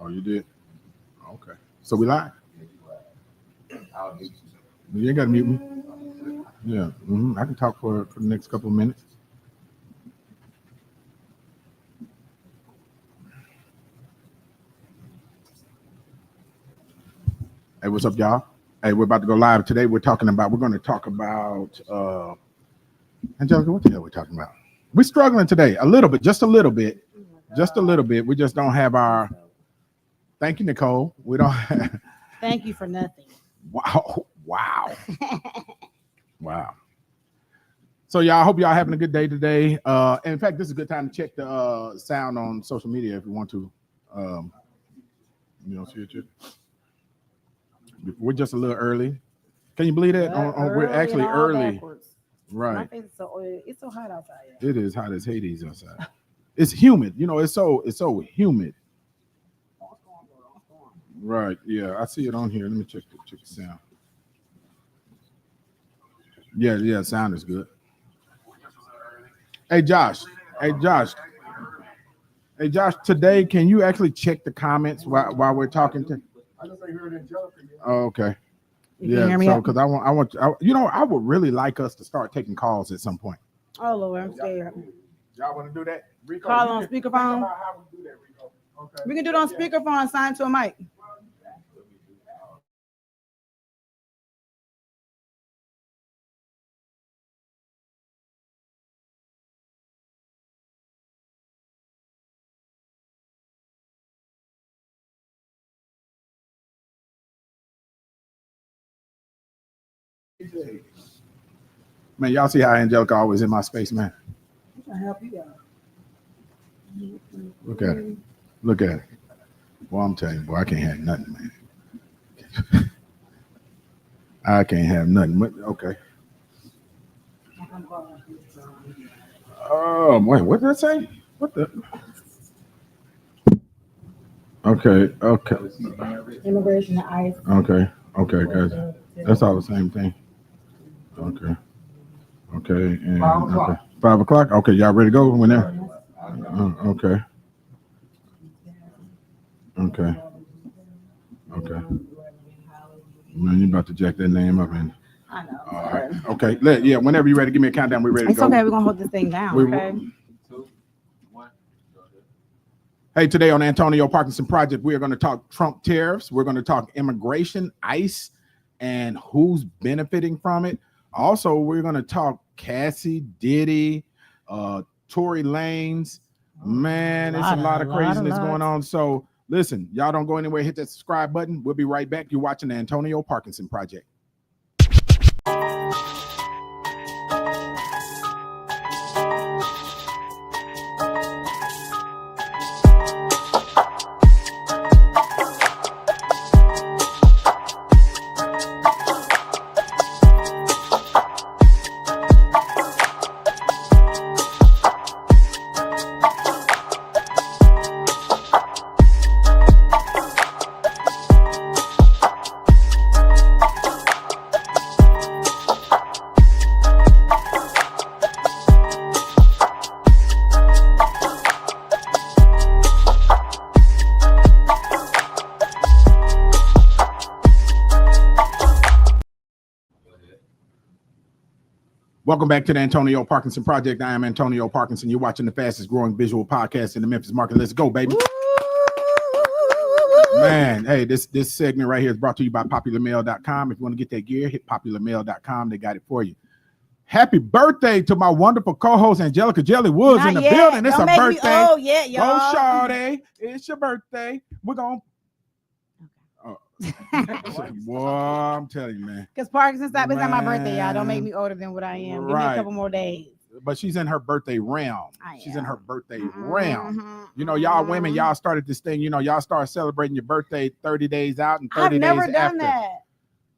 Oh, you did? Okay. So we live? You ain't got to mute me. Yeah. I can talk for the next couple of minutes. Hey, what's up, y'all? Hey, we're about to go live today. We're going to talk about, Angelica, what the hell are we talking about? We're struggling today a little bit, just a little bit. We just don't have our, thank you, Nicole. We don't have. Thank you for nothing. Wow. So y'all, I hope y'all having a good day today. And in fact, this is a good time to check the sound on social media if you want to. See it yet? We're just a little early. Can you believe that? We're actually early. Backwards. Right. My face is it's so hot outside. It is hot as Hades outside. It's humid. It's so humid. Right. Yeah, I see it on here. Let me check the sound. Yeah, sound is good. Hey Josh. Today, can you actually check the comments while we're talking to? I just ain't heard Angelica yet. Oh, okay. You can hear me because I would really like us to start taking calls at some point. Oh Lord, I'm scared. Y'all want to do that? Rico, call on speakerphone. How we do that, Rico? Okay. We can do it on speakerphone, signed to a mic. Man, y'all see how Angelica always in my space, man. I help you out. Look at it. Well, I'm telling you, boy, I can't have nothing, man. I can't have nothing. Okay. Oh, wait, what did I say? What the? Okay. Immigration and ICE. Okay, guys. That's all the same thing. Okay. And 5 o'clock. Okay, y'all ready to go? Whenever. Okay. Man, you about to jack that name up and. I know. All right. Okay. Whenever you're ready, give me a countdown. We're ready to go. It's okay. We're gonna hold this thing down. Okay. 2, 1. Hey, today on Antonio Parkinson Project, we are going to talk Trump tariffs. We're going to talk immigration, ICE, and who's benefiting from it. Also, we're going to talk Cassie, Diddy, Tory Lanez. Man, there's a lot of craziness going on. So listen, y'all don't go anywhere. Hit that subscribe button. We'll be right back. You're watching the Antonio Parkinson Project. Welcome back to the Antonio Parkinson Project. I am Antonio Parkinson. You're watching the fastest growing visual podcast in the Memphis market. Let's go, baby. Man, hey, this segment right here is brought to you by popularmail.com. If you want to get that gear, hit popularmail.com. They got it for you. Happy birthday to my wonderful co-host, Angelica Jelly Woods. Not in the yet. building. It's Don't her make birthday. Oh, yeah, y'all. Oh, Shawty, it's your birthday. We're going Boy, I'm telling you, man. Because Parkinson's it's not my birthday, y'all. Don't make me older than what I am. Give me a couple more days. But she's in her birthday realm. She's in her birthday realm. Y'all women, y'all started this thing. Y'all start celebrating your birthday 30 days out and 30 days after. I've never done that.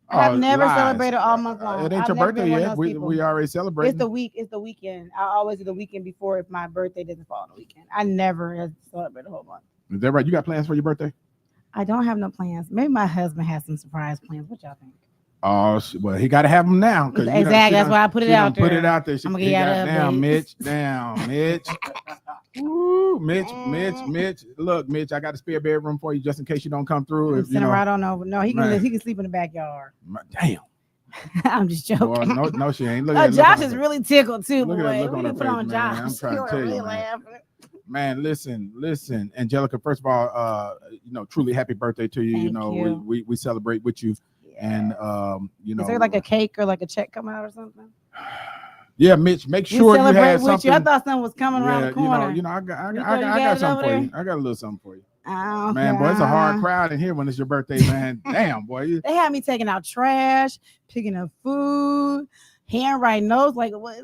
I've never celebrated all month long. It ain't your birthday yet. We already celebrated. It's the weekend. I always do the weekend before if my birthday doesn't fall on the weekend. I never have celebrated the whole month. Is that right? You got plans for your birthday? I don't have no plans. Maybe my husband has some surprise plans. What y'all think? Oh, well, he got to have them now. Exactly. That's why I put it out there. Put it out there. I'm gonna get down, Mitch. Down, Mitch. Ooh, Mitch. Look, Mitch, I got a spare bedroom for you just in case you don't come through. If you Send him know, right on over. No, he man. can sleep in the backyard. Damn. I'm just joking. Boy, no, she ain't. Look at Josh look is on really tickled too. Look at Boy, that look we on her didn't put face, on man. Josh. I'm trying He to was tell really you, man. laughing. Man, listen, Angelica. First of all, truly happy birthday to you. Thank you. We celebrate with you, and Is there like a cake or like a check coming out or something? Yeah, Mitch, make We sure you celebrate have with something. you. I thought something was coming around the corner. I got You got it something over for there? you. I got a little something for you. Oh, Man, boy, it's a okay. hard crowd in here when it's your birthday, man. Damn, boy. They had me taking out trash, picking up food, handwriting notes. Like, what,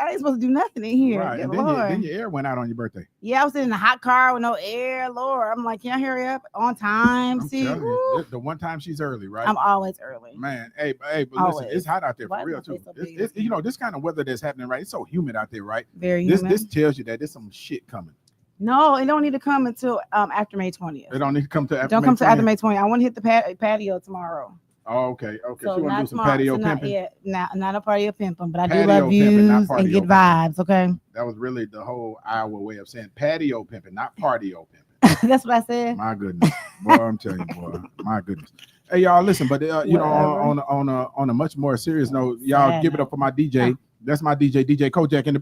I ain't supposed to do nothing in here. Right, Good and Lord. then your air went out on your birthday. Yeah, I was in a hot car with no air. Lord, I'm like, can y'all hurry up on time? I'm See, telling you, the one time she's early, right? I'm always early. Man, hey, but Always. listen, it's hot out there Why for is real my too. face so big? It's this kind of weather that's happening, right? It's so humid out there, right? Very This humid. this tells you that there's some shit coming. No, it don't need to come until after May 20th. It don't need to come to after Don't May come to 20th? after May 20th. I want to hit the patio tomorrow. Oh, okay. So She want to not do some tomorrow. patio So pimping. not a patio pimping, but I do Patio love pimping, not views and partio get pimping. vibes. Okay, That was really the whole Iowa way of saying patio pimping, not partio pimping. that's what I said. My goodness, boy, I'm telling you, boy, my goodness. Hey, y'all, listen, but on a much more serious note, y'all Sad give it up for my DJ. That's my DJ, DJ Kojak, and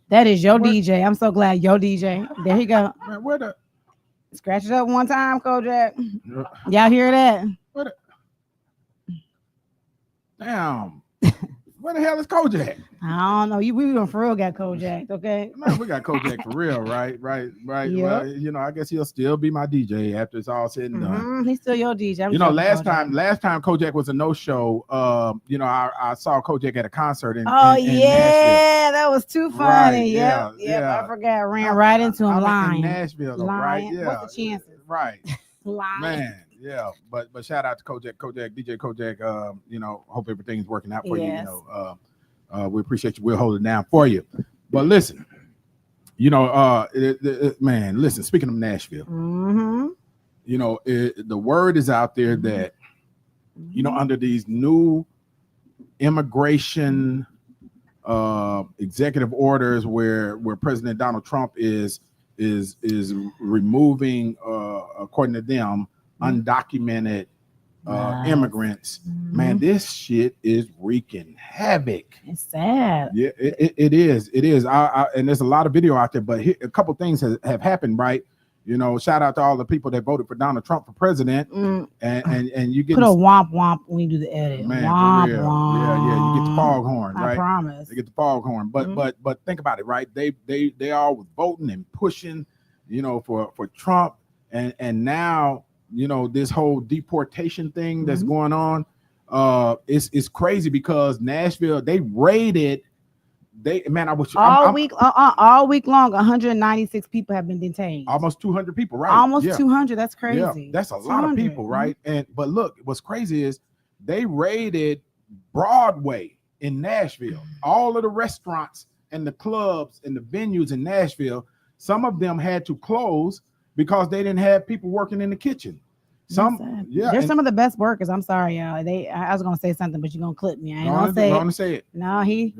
That is your What? DJ. I'm so glad your DJ. There you go. man, where the Scratch it up one time, Kojak. Y'all hear that? damn, where the hell is Kojak? I don't know. We even for real got Kojak. Okay. Man, we got Kojak for real, right? Yep. Well, I guess he'll still be my DJ after it's all said and done. He's still your DJ. I'm Last joking, time Kojak was a no-show. I saw Kojak at a concert in Oh in yeah, Nashville. that was too funny. Right, Yep. yeah. I forgot. Ran right into him I'm in lying. Nashville, though, right? Lying. Yeah. What's the chances? Right, Lying. man. Yeah, but shout out to Kojak, DJ Kojak. Hope everything's working out for Yes. you. We appreciate you. We'll hold it down for you. But listen, man. Listen. Speaking of Nashville, the word is out there that under these new immigration executive orders, where President Donald Trump is removing, according to them, undocumented immigrants. Man, this shit is wreaking havoc. It's sad. Yeah, it is. And there's a lot of video out there, but a couple things have happened, right? Shout out to all the people that voted for Donald Trump for president, and you get Put a womp womp when you do the edit. man, Womp, for real. womp. Yeah, you get the foghorn, I right? promise. They get the foghorn, but think about it, right? They all was voting and pushing, for Trump, and now this whole deportation thing that's going on. It's crazy because Nashville, they raided. All week long, 196 people have been detained. Almost 200 people, right? Almost 200. That's crazy. Yeah, that's a lot of people, right? But look, what's crazy is they raided Broadway in Nashville. All of the restaurants and the clubs and the venues in Nashville, some of them had to close because they didn't have people working in the kitchen. They're some of the best workers. I'm sorry, y'all. I was gonna say something, but you're gonna clip me. I ain't gonna say it. No, he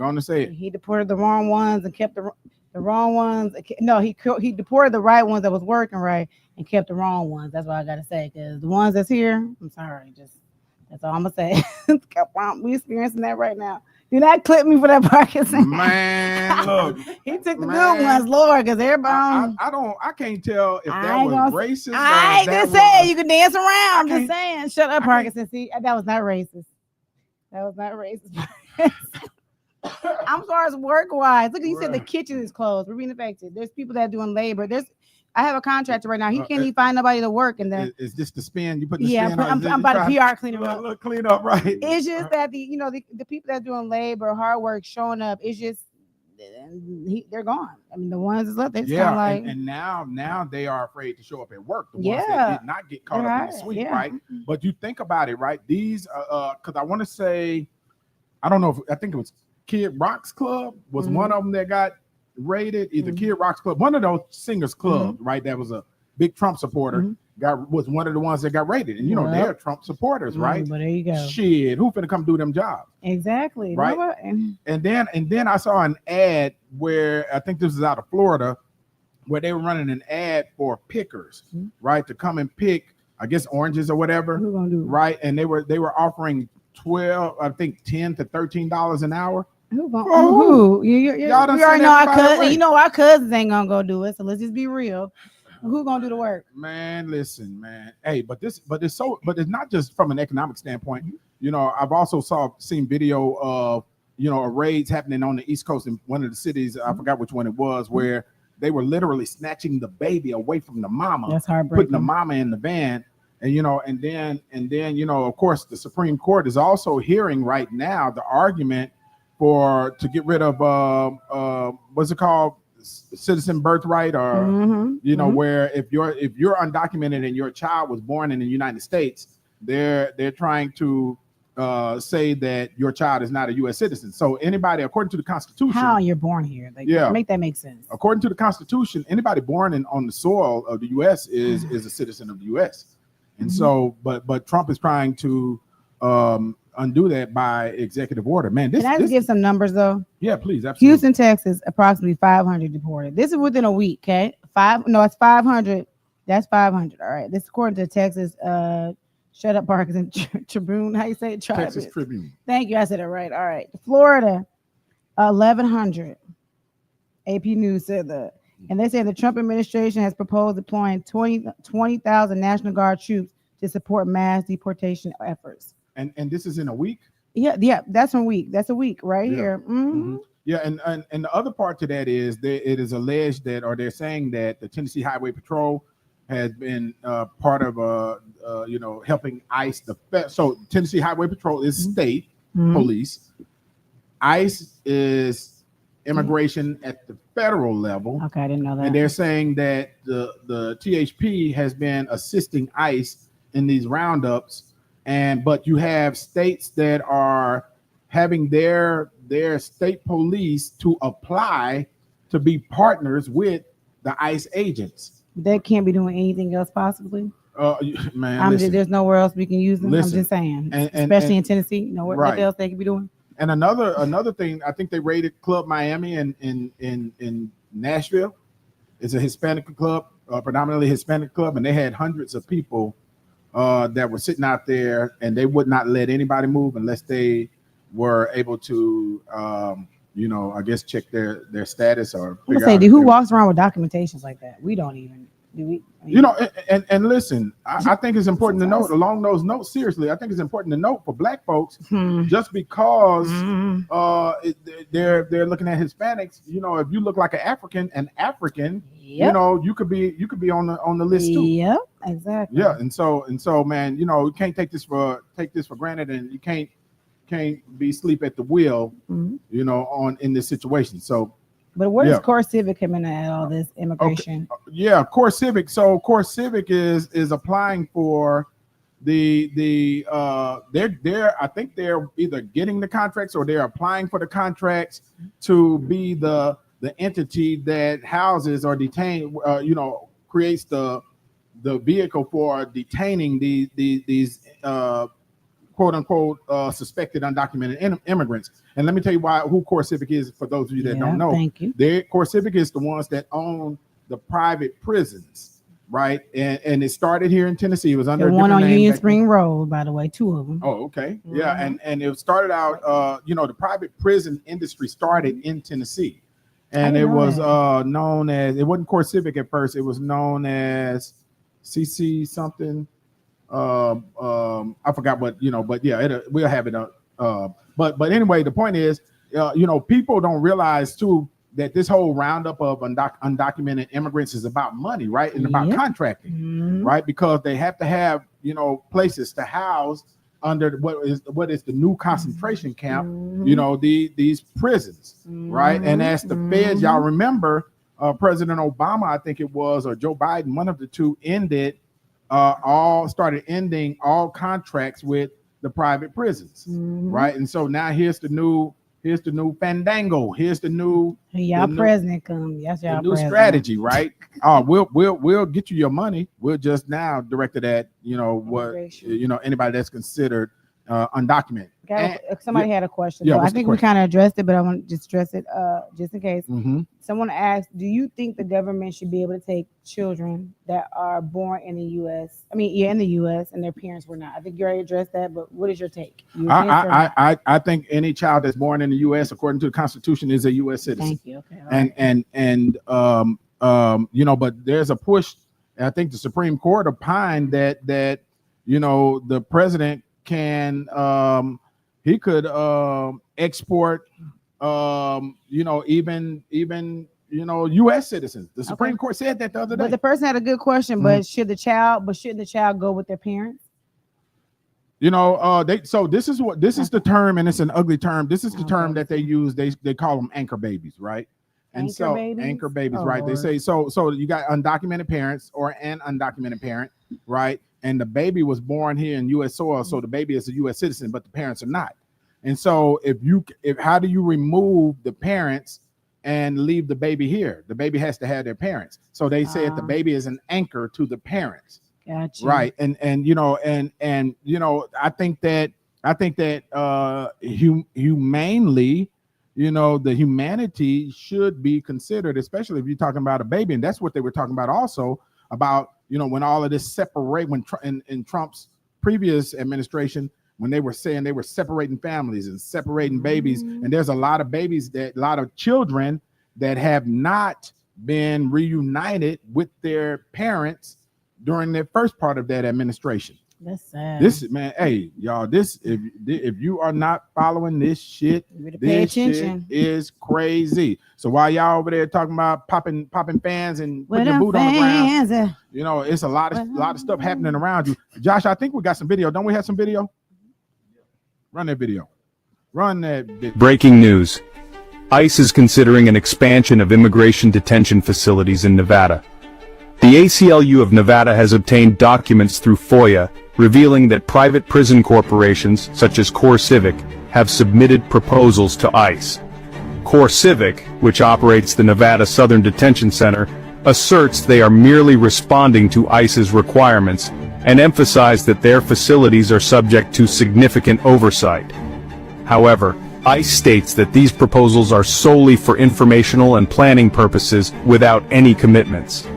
deported the wrong ones and kept the wrong ones. No, he deported the right ones that was working right and kept the wrong ones. That's what I gotta say, because the ones that's here, I'm sorry, that's all I'm gonna say. We experiencing that right now. Do not clip me for that Parkinson. Man, look. He took the good ones, Lord, because everybody. I can't tell if that was racist. I ain't gonna say you can dance around. I'm just saying. Shut up, Parkinson. See, that was not racist. I'm sorry, it's work-wise. Look, you said the kitchen is closed. We're being affected. There's people that are doing labor. I have a contractor right now. He can't even find nobody to work in there. Is this the spin? You put the spin on? I'm about to PR clean up. Look, clean up, right? It's just that the people that are doing labor, hard work, showing up. It's just they're gone. I mean, the ones that's left, they're like. And now they are afraid to show up at work. The ones that did not get caught up in the sweep, right? But you think about it, right? These, because I want to say, I don't know I think it was Kid Rock's Club was one of them that got raided, either Kid Rock's Club, one of those singers clubs, right? That was a big Trump supporter. Was one of the ones that got raided, and they're Trump supporters, right? But there you go. Shit, who finna come do them jobs? Exactly, right? And then I saw an ad where I think this is out of Florida, where they were running an ad for pickers, right, to come and pick, I guess, oranges or whatever, right? And they were offering 12, I think $10 to $13 an hour. You already know our cousins. You know our cousins ain't gonna go do it. So let's just be real. Who gonna do the work? Man, listen, man. Hey, but it's not just from an economic standpoint. You know, I've also seen video of, you know, raids happening on the East Coast in one of the cities. I forgot which one it was, where they were literally snatching the baby away from the mama. That's heartbreaking. Putting the mama in the van. And, you know, and then, you know, of course, the Supreme Court is also hearing right now the argument to get rid of what's it called, citizen birthright, or you know, where if you're undocumented and your child was born in the United States, they're trying to say that your child is not a U.S. citizen. So anybody, according to the Constitution, how you're born here, make that make sense. According to the Constitution, anybody born on the soil of the U.S. is a citizen of the U.S. And so, but Trump is trying to undo that by executive order. Man, can I just give some numbers though? Yeah, please. Absolutely. Houston, Texas, approximately 500 deported. This is within a week. Okay, it's 500. That's 500. All right. This according to Texas. Shut up, Parkinson Tribune. How you say it? Texas Tribune. Thank you. I said it right. All right. Florida, 1,100. AP News said that. And they said the Trump administration has proposed deploying 20,000 National Guard troops to support mass deportation efforts. And this is in a week? Yeah, that's a week. That's a week right here. Yeah, and the other part to that is it is alleged that, or they're saying that the Tennessee Highway Patrol has been part of you know, helping ICE. So Tennessee Highway Patrol is state police. ICE is immigration at the federal level. Okay, I didn't know that. And they're saying that the THP has been assisting ICE in these roundups, but you have states that are having their state police to apply to be partners with the ICE agents. They can't be doing anything else possibly. Man, there's nowhere else we can use them. I'm just saying, especially in Tennessee. You know what else they could be doing. And another thing, I think they raided Club Miami in Nashville. It's a Hispanic club, predominantly Hispanic club, and they had hundreds of people that were sitting out there, and they would not let anybody move unless they were able to, you know, I guess check their status or. I'm gonna say, who walks around with documentations like that? We don't even. Do we? You know, and listen, I think it's important to note along those notes. Seriously, I think it's important to note for Black folks, just because they're looking at Hispanics. You know, if you look like an African, you know, you could be on the list too. Yep, exactly. Yeah, and so, man, you know, you can't take this for granted, and you can't be asleep at the wheel, you know, in this situation. So. But where does Core Civic come in at all this immigration? Okay. Yeah, Core Civic. So Core Civic is applying for they're I think they're either getting the contracts or they're applying for the contracts to be the entity that houses or detain, you know, creates the vehicle for detaining these quote unquote suspected undocumented immigrants. And let me tell you who Core Civic is for those of you that don't know. Thank you. Core Civic is the ones that own the private prisons, right? And it started here in Tennessee. It was under the one on Union Spring Road, by the way, 2 of them. Oh, okay. Yeah, and it started out, you know, the private prison industry started in Tennessee. And it was known as, it wasn't Core Civic at first, it was known as CC something. I forgot what, you know, but yeah, we'll have it up. But anyway, the point is, you know, people don't realize too that this whole roundup of undocumented immigrants is about money, right? And about contracting, right? Because they have to have, you know, places to house under what is the new concentration camp, you know, these prisons, right? And as the feds, y'all remember, President Obama, I think it was, or Joe Biden, one of the two, started ending all contracts with the private prisons, right? And so now here's the new fandango. Here's the new president come. Yes, y'all new strategy, right? We'll get you your money. We'll just now direct it at, you know, what, you know, anybody that's considered undocumented. Somebody had a question. Yeah, I think we kind of addressed it, but I want to just address it just in case. Someone asked, do you think the government should be able to take children that are born in the U.S.? I mean, in the U.S. and their parents were not. I think you already addressed that, but what is your take? I think any child that's born in the U.S., according to the Constitution, is a U.S. citizen. Thank you. Okay. But there's a push. I think the Supreme Court opined that the president can he could export even U.S. citizens. The Supreme Court said that the other day. But the person had a good question. But shouldn't the child go with their parents? So this is the term, and it's an ugly term. This is the term that they use. They call them anchor babies, right? Anchor babies, right? Lord. They say so you got undocumented parents or an undocumented parent, right? And the baby was born here in U.S. soil, so the baby is a U.S. citizen, but the parents are not. And so how do you remove the parents and leave the baby here? The baby has to have their parents. So they said the baby is an anchor to the parents. Gotcha. Right. And I think that humanely, the humanity should be considered, especially if you're talking about a baby. And that's what they were talking about also about, when all of this in Trump's previous administration, when they were saying they were separating families and separating babies. And there's a lot of children that have not been reunited with their parents during the first part of that administration. That's sad. Hey, y'all, if you are not following this shit, this shit is crazy. So while y'all over there talking about popping fans and putting your boot on the ground, it's a lot of stuff happening around you. Josh, I think we got some video. Don't we have some video? Run that video. Breaking news. ICE is considering an expansion of immigration detention facilities in Nevada. The ACLU of Nevada has obtained documents through FOIA revealing that private prison corporations, such as CoreCivic, have submitted proposals to ICE. CoreCivic, which operates the Nevada Southern Detention Center, asserts they are merely responding to ICE's requirements and emphasize that their facilities are subject to significant oversight. However, ICE states that these proposals are solely for informational and planning purposes without any commitments.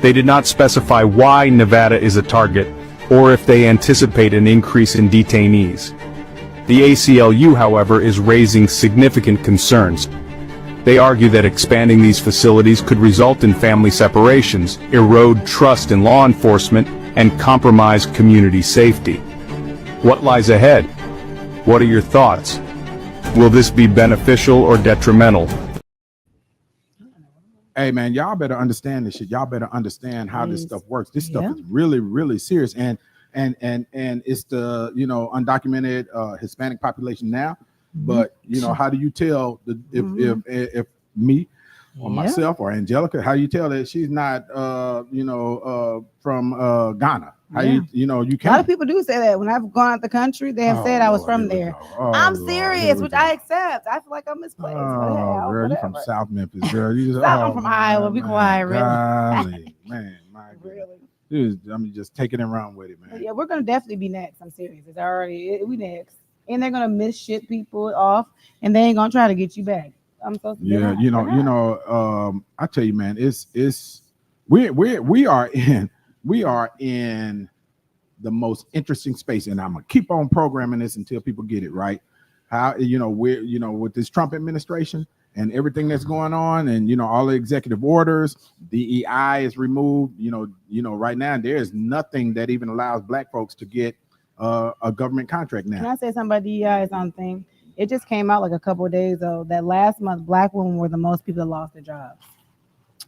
They did not specify why Nevada is a target, or if they anticipate an increase in detainees. The ACLU, however, is raising significant concerns. They argue that expanding these facilities could result in family separations, erode trust in law enforcement, and compromise community safety. What lies ahead? What are your thoughts? Will this be beneficial or detrimental? Hey man, y'all better understand this shit. Y'all better understand how this stuff works. This stuff is really, really serious. And it's the undocumented Hispanic population now. But how do you tell if me or myself or Angelica, how you tell that she's not from Ghana? How you can't. A lot of people do say that. When I've gone out the country, they have said I was from there. I'm serious, which I accept. I feel like I'm misplaced. Oh, girl, you from South Memphis, girl. I'm from Iowa. Be quiet, really. Man, my really. Dude, just taking it around with it, man. Yeah, we're gonna definitely be next. I'm serious. It's already we next, and they're gonna miss shit people off, and they ain't gonna try to get you back. I'm so yeah. I tell you, man, we are in the most interesting space, and I'm gonna keep on programming this until people get it right. How with this Trump administration and everything that's going on, and all the executive orders, DEI is removed. Right now there is nothing that even allows Black folks to get a government contract now. Can I say something about DEI? Something. It just came out like a couple of days ago that last month Black women were the most people that lost their jobs.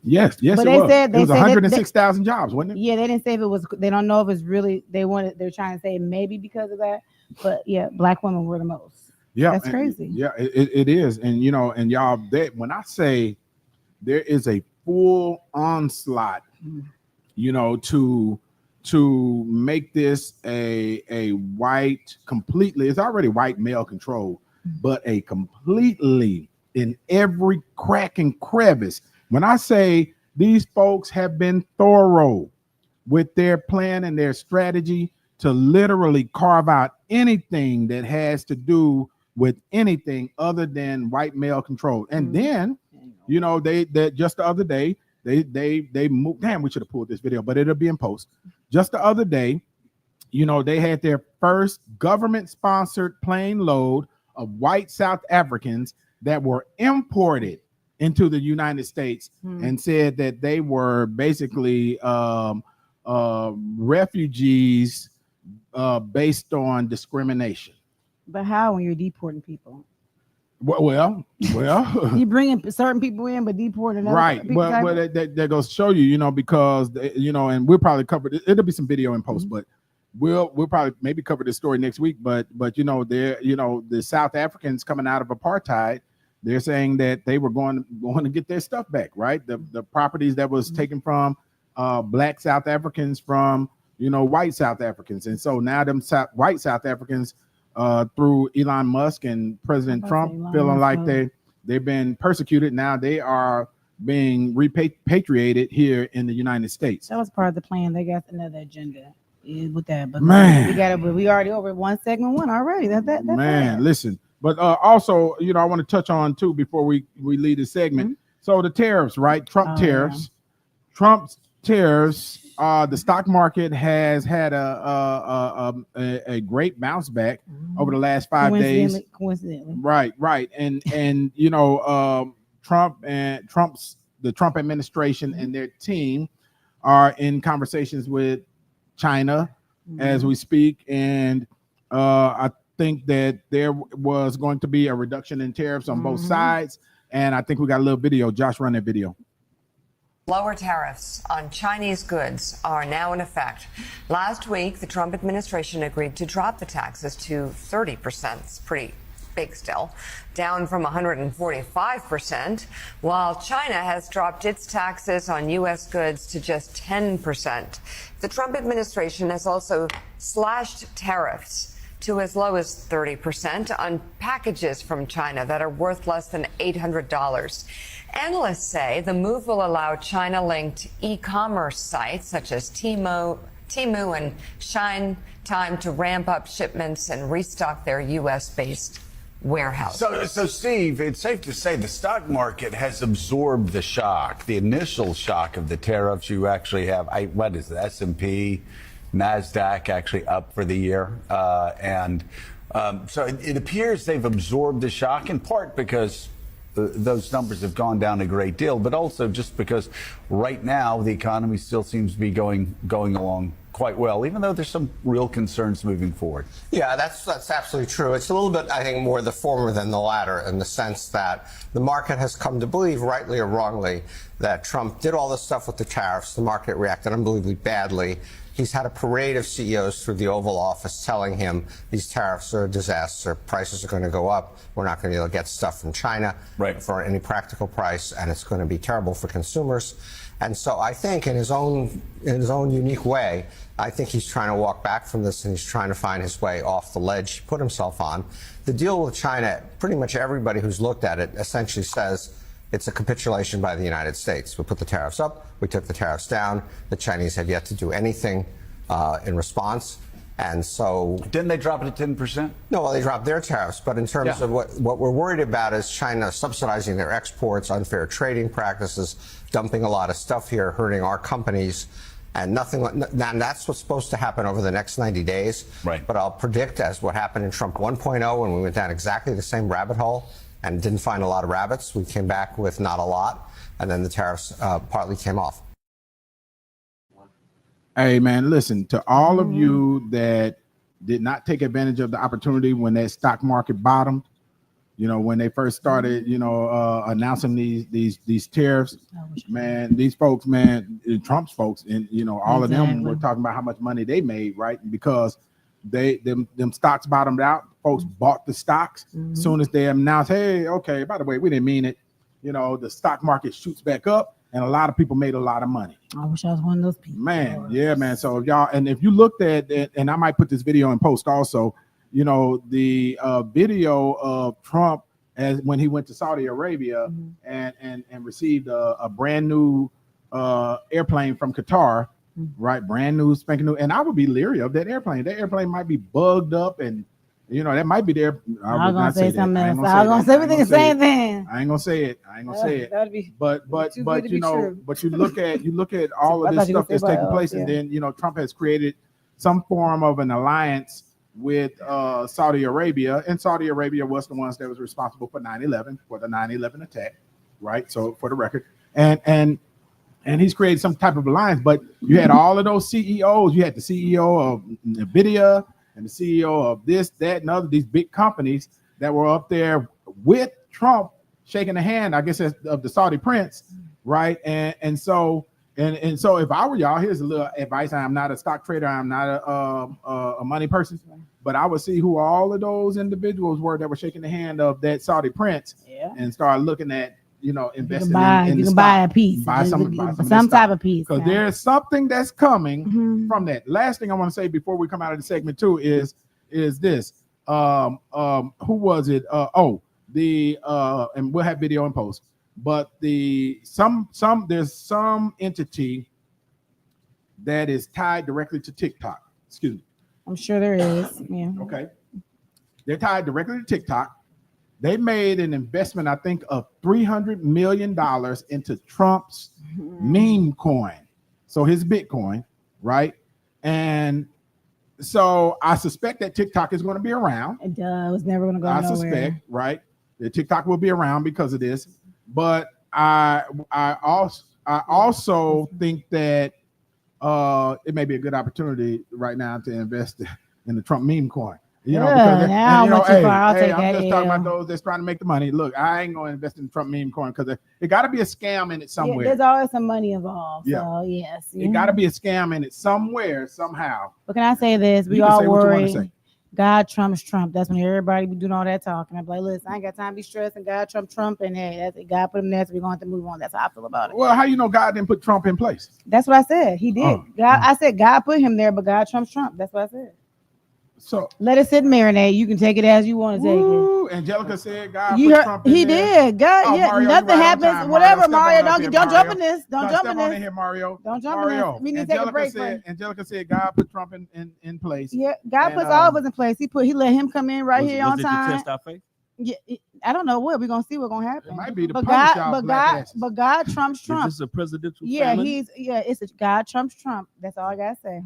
Yes, but it was 106,000 jobs, wasn't it? Yeah, they didn't say if it was. They don't know if it's really. They're trying to say maybe because of that, but yeah, Black women were the most. Yeah, that's crazy. Yeah, it is, and and y'all, when I say there is a full onslaught, to make this a white completely. It's already white male control, but a completely in every crack and crevice. When I say these folks have been thorough with their plan and their strategy to literally carve out anything that has to do with anything other than white male control. And then, you know, they just the other day, they moved. Damn, we should have pulled this video, but it'll be in post. Just the other day, you know, they had their first government-sponsored plane load of white South Africans that were imported into the United States and said that they were basically refugees based on discrimination. But how when you're deporting people? Well, you bringing certain people in, but deporting other right. people. Well, that goes to show you, you know, because you know, and we'll probably cover it. It'll be some video in post, but we'll probably maybe cover this story next week. But you know, the South Africans coming out of apartheid, they're saying that they were going to get their stuff back, right? The properties that was taken from black South Africans from, you know, white South Africans, and so now them white South Africans, through Elon Musk and President Trump, feeling like they've been persecuted. Now they are being repatriated here in the United States. That was part of the plan. They got another agenda with that. But man, we already over segment 1 already. That man, bad. Listen. But also, you know, I want to touch on too before we leave the segment. So the tariffs, right? Trump tariffs. Yeah. Trump's tariffs. The stock market has had a great bounce back over the last 5 days. Coincidentally. Right. And you know, the Trump administration and their team are in conversations with China as we speak. And I think that there was going to be a reduction in tariffs on both sides. And I think we got a little video. Josh, run that video. Lower tariffs on Chinese goods are now in effect. Last week, the Trump administration agreed to drop the taxes to 30%. It's pretty big still, down from 145%, while China has dropped its taxes on U.S. goods to just 10%. The Trump administration has also slashed tariffs to as low as 30% on packages from China that are worth less than $800. Analysts say the move will allow China-linked e-commerce sites such as Temu and Shine time to ramp up shipments and restock their U.S.-based warehouse. So, Steve, it's safe to say the stock market has absorbed the shock, the initial shock of the tariffs. You actually have, what is it, S&P, NASDAQ actually up for the year. So it appears they've absorbed the shock, in part because those numbers have gone down a great deal, but also just because right now the economy still seems to be going along quite well, even though there's some real concerns moving forward. Yeah, that's absolutely true. It's a little bit, I think, more the former than the latter, in the sense that the market has come to believe, rightly or wrongly, that Trump did all this stuff with the tariffs. The market reacted unbelievably badly. He's had a parade of CEOs through the Oval Office telling him these tariffs are a disaster, prices are going to go up, we're not going to be able to get stuff from China for any practical price, and it's going to be terrible for consumers. And so I think in his own unique way, I think he's trying to walk back from this, and he's trying to find his way off the ledge he put himself on. The deal with China, pretty much everybody who's looked at it essentially says it's a capitulation by the United States. We put the tariffs up, we took the tariffs down. The Chinese have yet to do anything in response. And so... Didn't they drop it to 10%? No, well, they dropped their tariffs. But in terms of what we're worried about is China subsidizing their exports, unfair trading practices, dumping a lot of stuff here, hurting our companies. And that's what's supposed to happen over the next 90 days. Right. But I'll predict, as what happened in Trump 1.0, when we went down exactly the same rabbit hole and didn't find a lot of rabbits, we came back with not a lot, and then the tariffs partly came off. Hey, man, listen, to all of you that did not take advantage of the opportunity when that stock market bottomed, you know, when they first started, you know, announcing these tariffs, man, these folks, man, Trump's folks, and, you know, all of them were talking about how much money they made, right? Because them stocks bottomed out. Folks bought the stocks as soon as they announced, hey, okay, by the way, we didn't mean it. You know, the stock market shoots back up, and a lot of people made a lot of money. I wish I was one of those people. Man, yeah, man. So if you looked at it, and I might put this video in post also, you know, the video of Trump as when he went to Saudi Arabia and received a brand new airplane from Qatar right? Brand new, spanking new. And I would be leery of that airplane. That airplane might be bugged up, and that might be there. I was gonna say something else. I was gonna say everything the same thing. I ain't gonna say it. That'd be, but you look at all of this stuff that's taking place, and then Trump has created some form of an alliance with Saudi Arabia, and Saudi Arabia was the ones that was responsible for 9/11, for the 9/11 attack, right? So for the record, and he's created some type of alliance. But you had all of those CEOs. You had the CEO of NVIDIA and the CEO of this, that, and other these big companies that were up there with Trump, shaking the hand, I guess, of the Saudi prince, right? And so if I were y'all, here's a little advice. I'm not a stock trader. I'm not a money person, but I would see who all of those individuals were that were shaking the hand of that Saudi prince, and start looking at, investing in the stock. Buy a piece, buy some type of piece. Because there's something that's coming from that. Last thing I want to say before we come out of the segment too is this. Who was it? And we'll have video in post. But there's some entity that is tied directly to TikTok. Excuse me. I'm sure there is. Yeah. Okay. They're tied directly to TikTok. They made an investment, I think, of $300 million into Trump's meme coin. So his Bitcoin, right? And so I suspect that TikTok is going to be around. It was never going to go nowhere. I suspect, right? That TikTok will be around because of this. But I also think that it may be a good opportunity right now to invest in the Trump meme coin. I'm just talking about those that's trying to make the money. Look, I ain't going to invest in the Trump meme coin because it got to be a scam in it somewhere. There's always some money involved. Yeah. So yes, it got to be a scam in it somewhere, somehow. But can I say this? We all worry. God trumps Trump. That's when everybody be doing all that talking. I'm like, listen, I ain't got time to be stressing. God Trump, and hey, that's it. God put him there, so we're going to have to move on. That's how I feel about it. Well, how you know God didn't put Trump in place? That's what I said. He did. I said God put him there, but God trumps Trump. That's what I said. So let it sit and marinate. You can take it as you want to take it. Angelica said God put Trump in he there. Did. God, Mario, nothing happens. Whatever, Mario. Don't jump in this. Don't jump in here, Mario. Don't jump in this. We need to take a break. Angelica said God put Trump in place. Yeah, God puts all of us in place. He let him come in here on time. To test our faith? Yeah, I don't know what we're gonna see what's gonna happen. It might be the but God trumps Trump. Is this a presidential? Yeah, family? It's a God trumps Trump. That's all I gotta say.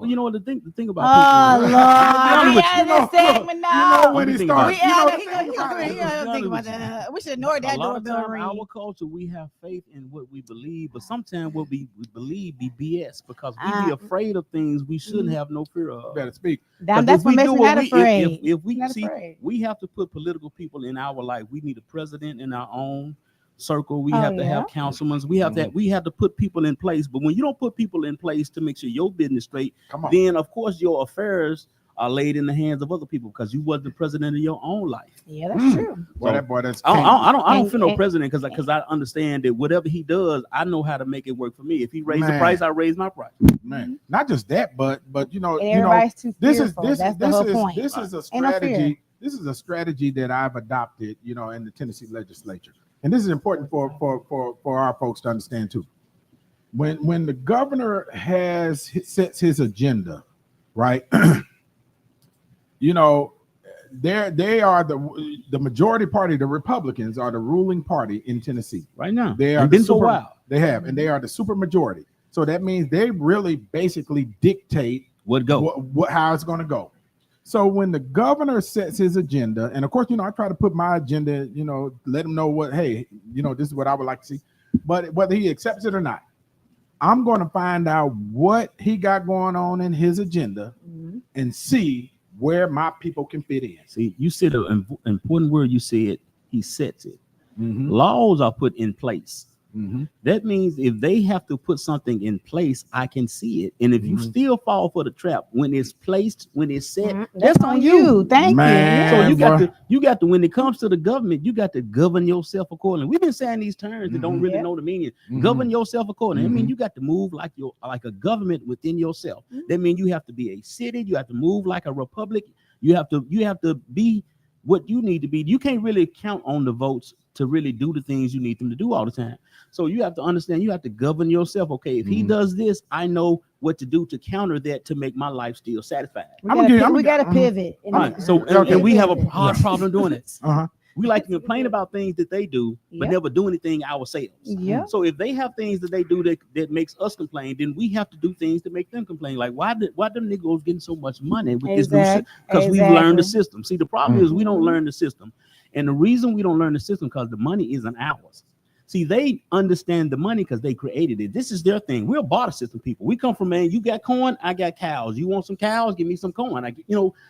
You know what the thing about people. Oh Lord, we had this segment now. When he starts, think about that. We should ignore that doorbell ring. Our culture, we have faith in what we believe, but sometimes what we believe be BS because we be afraid of things we shouldn't have no fear of. Better speak. That's what makes me not afraid. If we see, we have to put political people in our life. We need a president in our own circle. We have to have councilmen. We have to put people in place. But when you don't put people in place to make sure your business straight, then of course your affairs are laid in the hands of other people because you was the president of your own life. Yeah, that's true. I don't feel no president because I understand that whatever he does, I know how to make it work for me. If he raises the price, I raise my price. Man, not just that, but this is a strategy. This is a strategy that I've adopted, in the Tennessee legislature. And this is important for our folks to understand too. When the governor sets his agenda, right? They are the majority party. The Republicans are the ruling party in Tennessee right now. They are been so wild. They have, and they are the super majority. So that means they really basically dictate how it's going to go. So when the governor sets his agenda, and of course, I try to put my agenda, let him know what, hey, this is what I would like to see. But whether he accepts it or not, I'm going to find out what he got going on in his agenda and see where my people can fit in. See, you said an important word. You said he sets it. Laws are put in place. That means if they have to put something in place, I can see it. And if you still fall for the trap when it's placed, when it's set, that's on you. Thank you. So you got to when it comes to the government, you got to govern yourself accordingly. We've been saying these terms that don't really know the meaning. Govern yourself accordingly. I mean, you got to move like a government within yourself. That means you have to be a city. You have to move like a republic. You have to be what you need to be. You can't really count on the votes to really do the things you need them to do all the time. So you have to understand, you have to govern yourself. Okay, if he does this, I know what to do to counter that to make my life still satisfied. We got to pivot. Right. So and we have a hard problem doing it. We like to complain about things that they do, but never do anything ourselves. Yeah. So if they have things that they do that makes us complain, then we have to do things to make them complain. Like why them niggas getting so much money with this new system? Because we've learned the system. See, the problem is we don't learn the system. And the reason we don't learn the system because the money isn't ours. See, they understand the money because they created it. This is their thing. We're a barter system people. We come from, man, you got corn, I got cows. You want some cows? Give me some corn.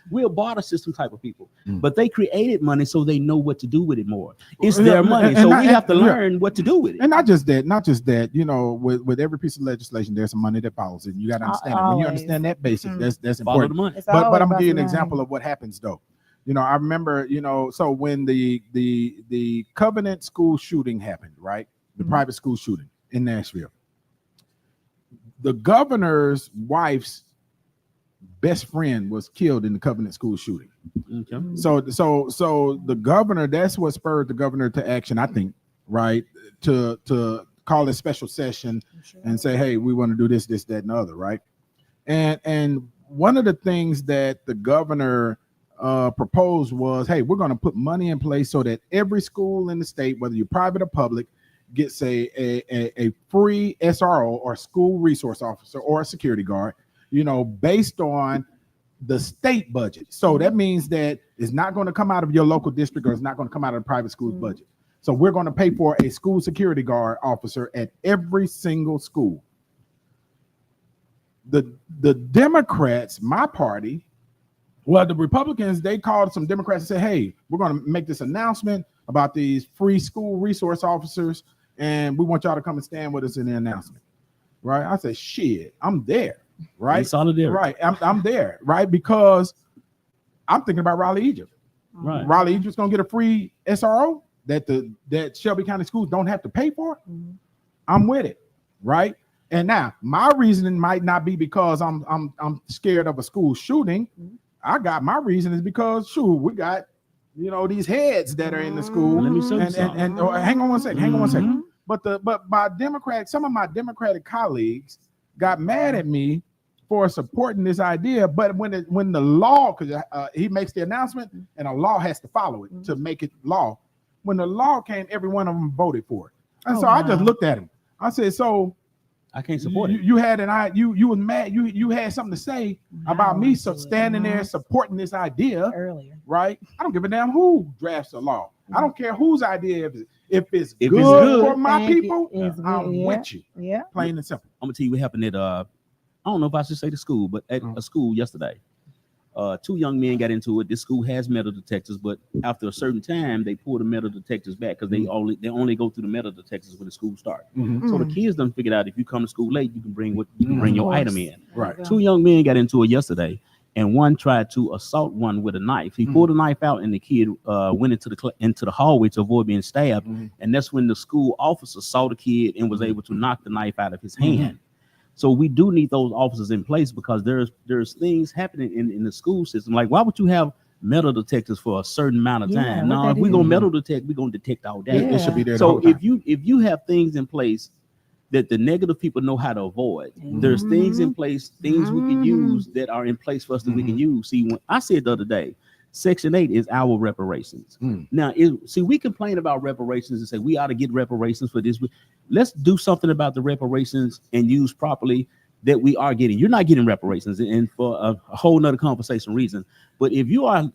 We're a barter system type of people. But they created money so they know what to do with it more. It's their money. So we have to learn what to do with it. And not just that, with every piece of legislation, there's some money that follows it. And you got to understand it. When you understand that basic, that's Follow important. the money. But I'm going to give you an example of what happens, though. I remember, so when the Covenant school shooting happened, right? The private school shooting in Nashville, the governor's wife's best friend was killed in the Covenant school shooting. Okay. So the governor, that's what spurred the governor to action, I think, right? To call a special session and say, hey, we want to do this, that, and the other, right? And one of the things that the governor proposed was, hey, we're going to put money in place so that every school in the state, whether you're private or public, gets a free SRO or school resource officer or a security guard, based on the state budget. So that means that it's not going to come out of your local district or it's not going to come out of the private school's budget. So we're going to pay for a school security guard officer at every single school. The Democrats, my party, well, the Republicans, they called some Democrats and said, hey, we're going to make this announcement about these free school resource officers, and we want y'all to come and stand with us in the announcement, right? I said, shit, I'm there, right? Solidarity. Right, I'm there, right? Because I'm thinking about Raleigh, Egypt. Right. Raleigh, Egypt's going to get a free SRO that Shelby County schools don't have to pay for. I'm with it, right? And now, my reasoning might not be because I'm scared of a school shooting. I got my reason is because we got these heads that are in the school. Let me show you something. And hang on one second. But my some of my Democratic colleagues got mad at me for supporting this idea. But when the law, because he makes the announcement and a law has to follow it to make it law. When the law came, every one of them voted for it. And I just looked at him. I said, so I can't support it. You had you was mad. You had something to say about me standing there supporting this idea earlier, right? I don't give a damn who drafts the law. I don't care whose idea. If it's good for my people, I'm with you. Yeah, plain and simple. I'm gonna tell you what happened at I don't know if I should say the school, but at a school yesterday. Two young men got into it. This school has metal detectors, but after a certain time, they pull the metal detectors back because they only go through the metal detectors when the school starts. So the kids done figured out if you come to school late, you can bring your item in. Right. Two young men got into it yesterday, and one tried to assault one with a knife. He pulled a knife out, and the kid went into the hallway to avoid being stabbed. And that's when the school officer saw the kid and was able to knock the knife out of his hand. So we do need those officers in place because there's things happening in the school system. Like, why would you have metal detectors for a certain amount of time? Now, if we're gonna metal detect, we're gonna detect all day. It should be there. So if you have things in place that the negative people know how to avoid, there's things in place, things we can use that are in place for us that we can use. See, when I said the other day, Section 8 is our reparations. Now, we complain about reparations and say we ought to get reparations for this. Let's do something about the reparations and use properly that we are getting. You're not getting reparations, and for a whole nother conversation reason. But if you have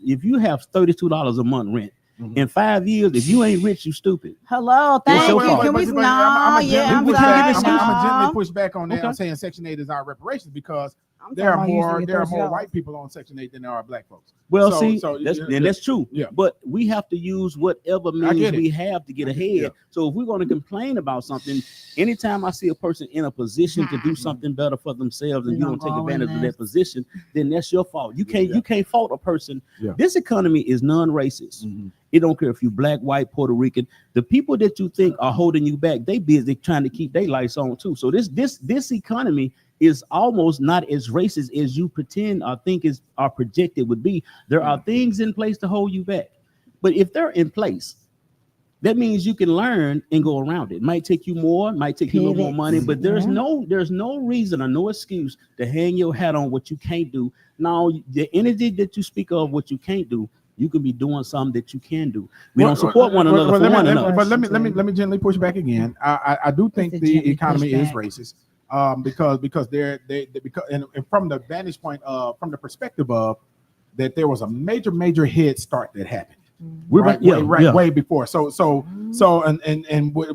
$32 a month rent, in 5 years, if you ain't rich, you stupid. Hello, thank you. Can we? I'm gently push back on that. Okay. I'm saying Section 8 is our reparations because there are more white people on Section 8 than there are black folks. Well, that's true. Yeah. But we have to use whatever means we have to get ahead. Yeah. So if we're going to complain about something, anytime I see a person in a position to do something better for themselves and you don't take advantage of that position, then that's your fault. You can't fault a person. Yeah. This economy is non-racist. It don't care if you're black, white, Puerto Rican. The people that you think are holding you back, they busy trying to keep their lights on too. So this economy is almost not as racist as you pretend or think are projected would be. There are things in place to hold you back. But if they're in place, that means you can learn and go around it. It might take you more, might take you a little more money, but there's no reason or no excuse to hang your hat on what you can't do. Now, the energy that you speak of, what you can't do, you can be doing something that you can do. We don't support one another for one another. But let me gently push back again. I do think the economy is racist, because and from the vantage point from the perspective of that there was a major head start that happened. Way before. So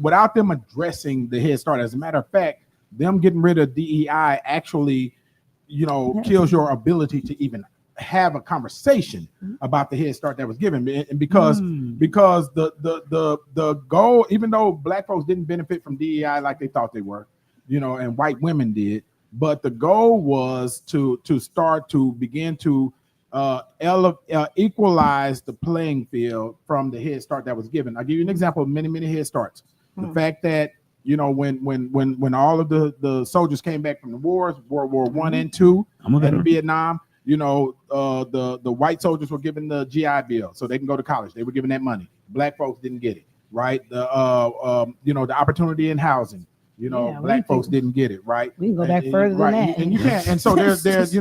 without them addressing the head start, as a matter of fact, them getting rid of DEI actually, kills your ability to even have a conversation about the head start that was given. And because the goal, even though black folks didn't benefit from DEI like they thought they were, and white women did, but the goal was to start to begin to equalize the playing field from the head start that was given. I'll give you an example of many head starts. The fact that when all of the soldiers came back from the wars, World War I and II, and Vietnam, the white soldiers were given the GI Bill so they can go to college. They were given that money. Black folks didn't get it, right? The opportunity in housing. Black folks didn't get it, right? We can go back further than that, and you can't. And so there's there's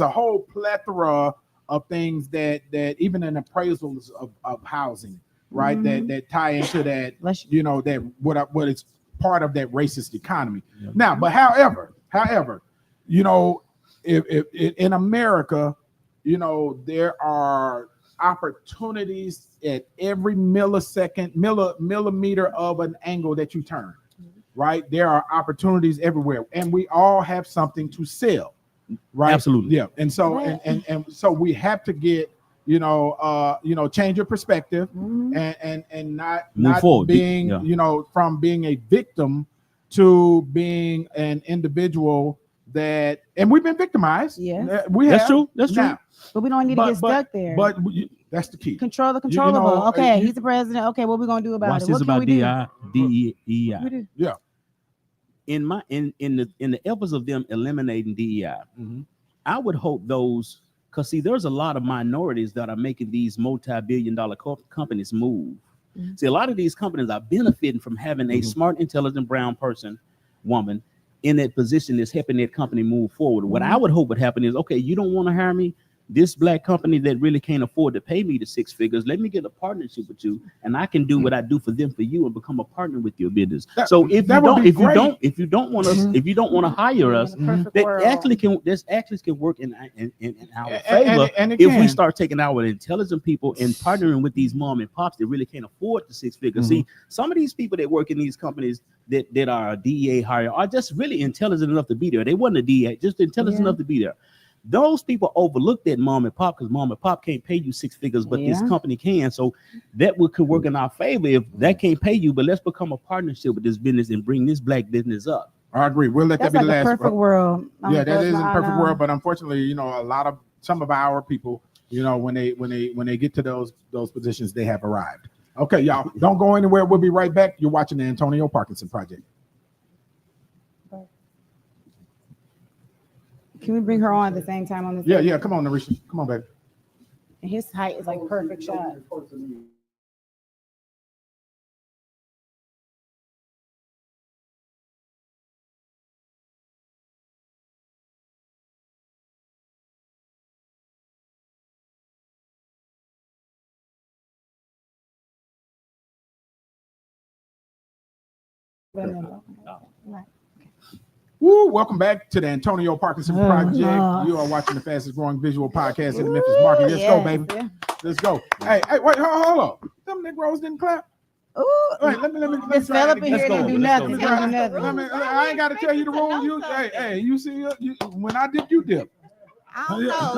a whole plethora of things that even in appraisals of housing, right, that tie into that, that what is part of that racist economy. Now, but however, if in America, there are opportunities at every millimeter of an angle that you turn, right? There are opportunities everywhere, and we all have something to sell. Right. Absolutely. Yeah. And so and so we have to get, change your perspective and not forward. being, from being a victim to being an individual that, and we've been victimized. Yeah. That's true. That's true. But we don't need to get stuck there. But that's the key. Control the controllable. Okay. He's the president. Okay. What are we going to do about it? Watch this about DEI. Yeah. In the efforts of them eliminating DEI, I would hope those, because see, there's a lot of minorities that are making these multi-billion-dollar companies move. See, a lot of these companies are benefiting from having a smart, intelligent brown woman in that position that's helping that company move forward. What I would hope would happen is, okay, you don't want to hire me, this black company that really can't afford to pay me the six figures, let me get a partnership with you, and I can do what I do for them for you and become a partner with your business. So if you don't want to hire us, this actually can work in our favor if we start taking our intelligent people and partnering with these mom and pops that really can't afford the six figures. See, some of these people that work in these companies that are DEA hire are just really intelligent enough to be there. They wasn't a DEA, just intelligent enough to be there. Those people overlook that mom and pop because mom and pop can't pay you six figures, but this company can. So that could work in our favor if that can't pay you. But let's become a partnership with this business and bring this black business up. I agree. We'll let that be the last. Perfect world. Yeah, that is a perfect world. But unfortunately, some of our people, when they get to those positions, they have arrived. Okay, y'all, don't go anywhere. We'll be right back. You're watching the Antonio Parkinson Project. Can we bring her on at the same time on this? Yeah. Come on, Narisha. Come on, baby. And his height is like perfect shot. Woo, welcome back to the Antonio Parkinson Project. You are watching the fastest growing visual podcast in the Memphis market. Let's go, baby. Yeah. Let's go. Hey, wait, hold on. Them Negroes didn't clap. Wait, let me this fella up in here didn't do nothing. I ain't got to tell you the rules. You see, when I dip, you dip. I don't know.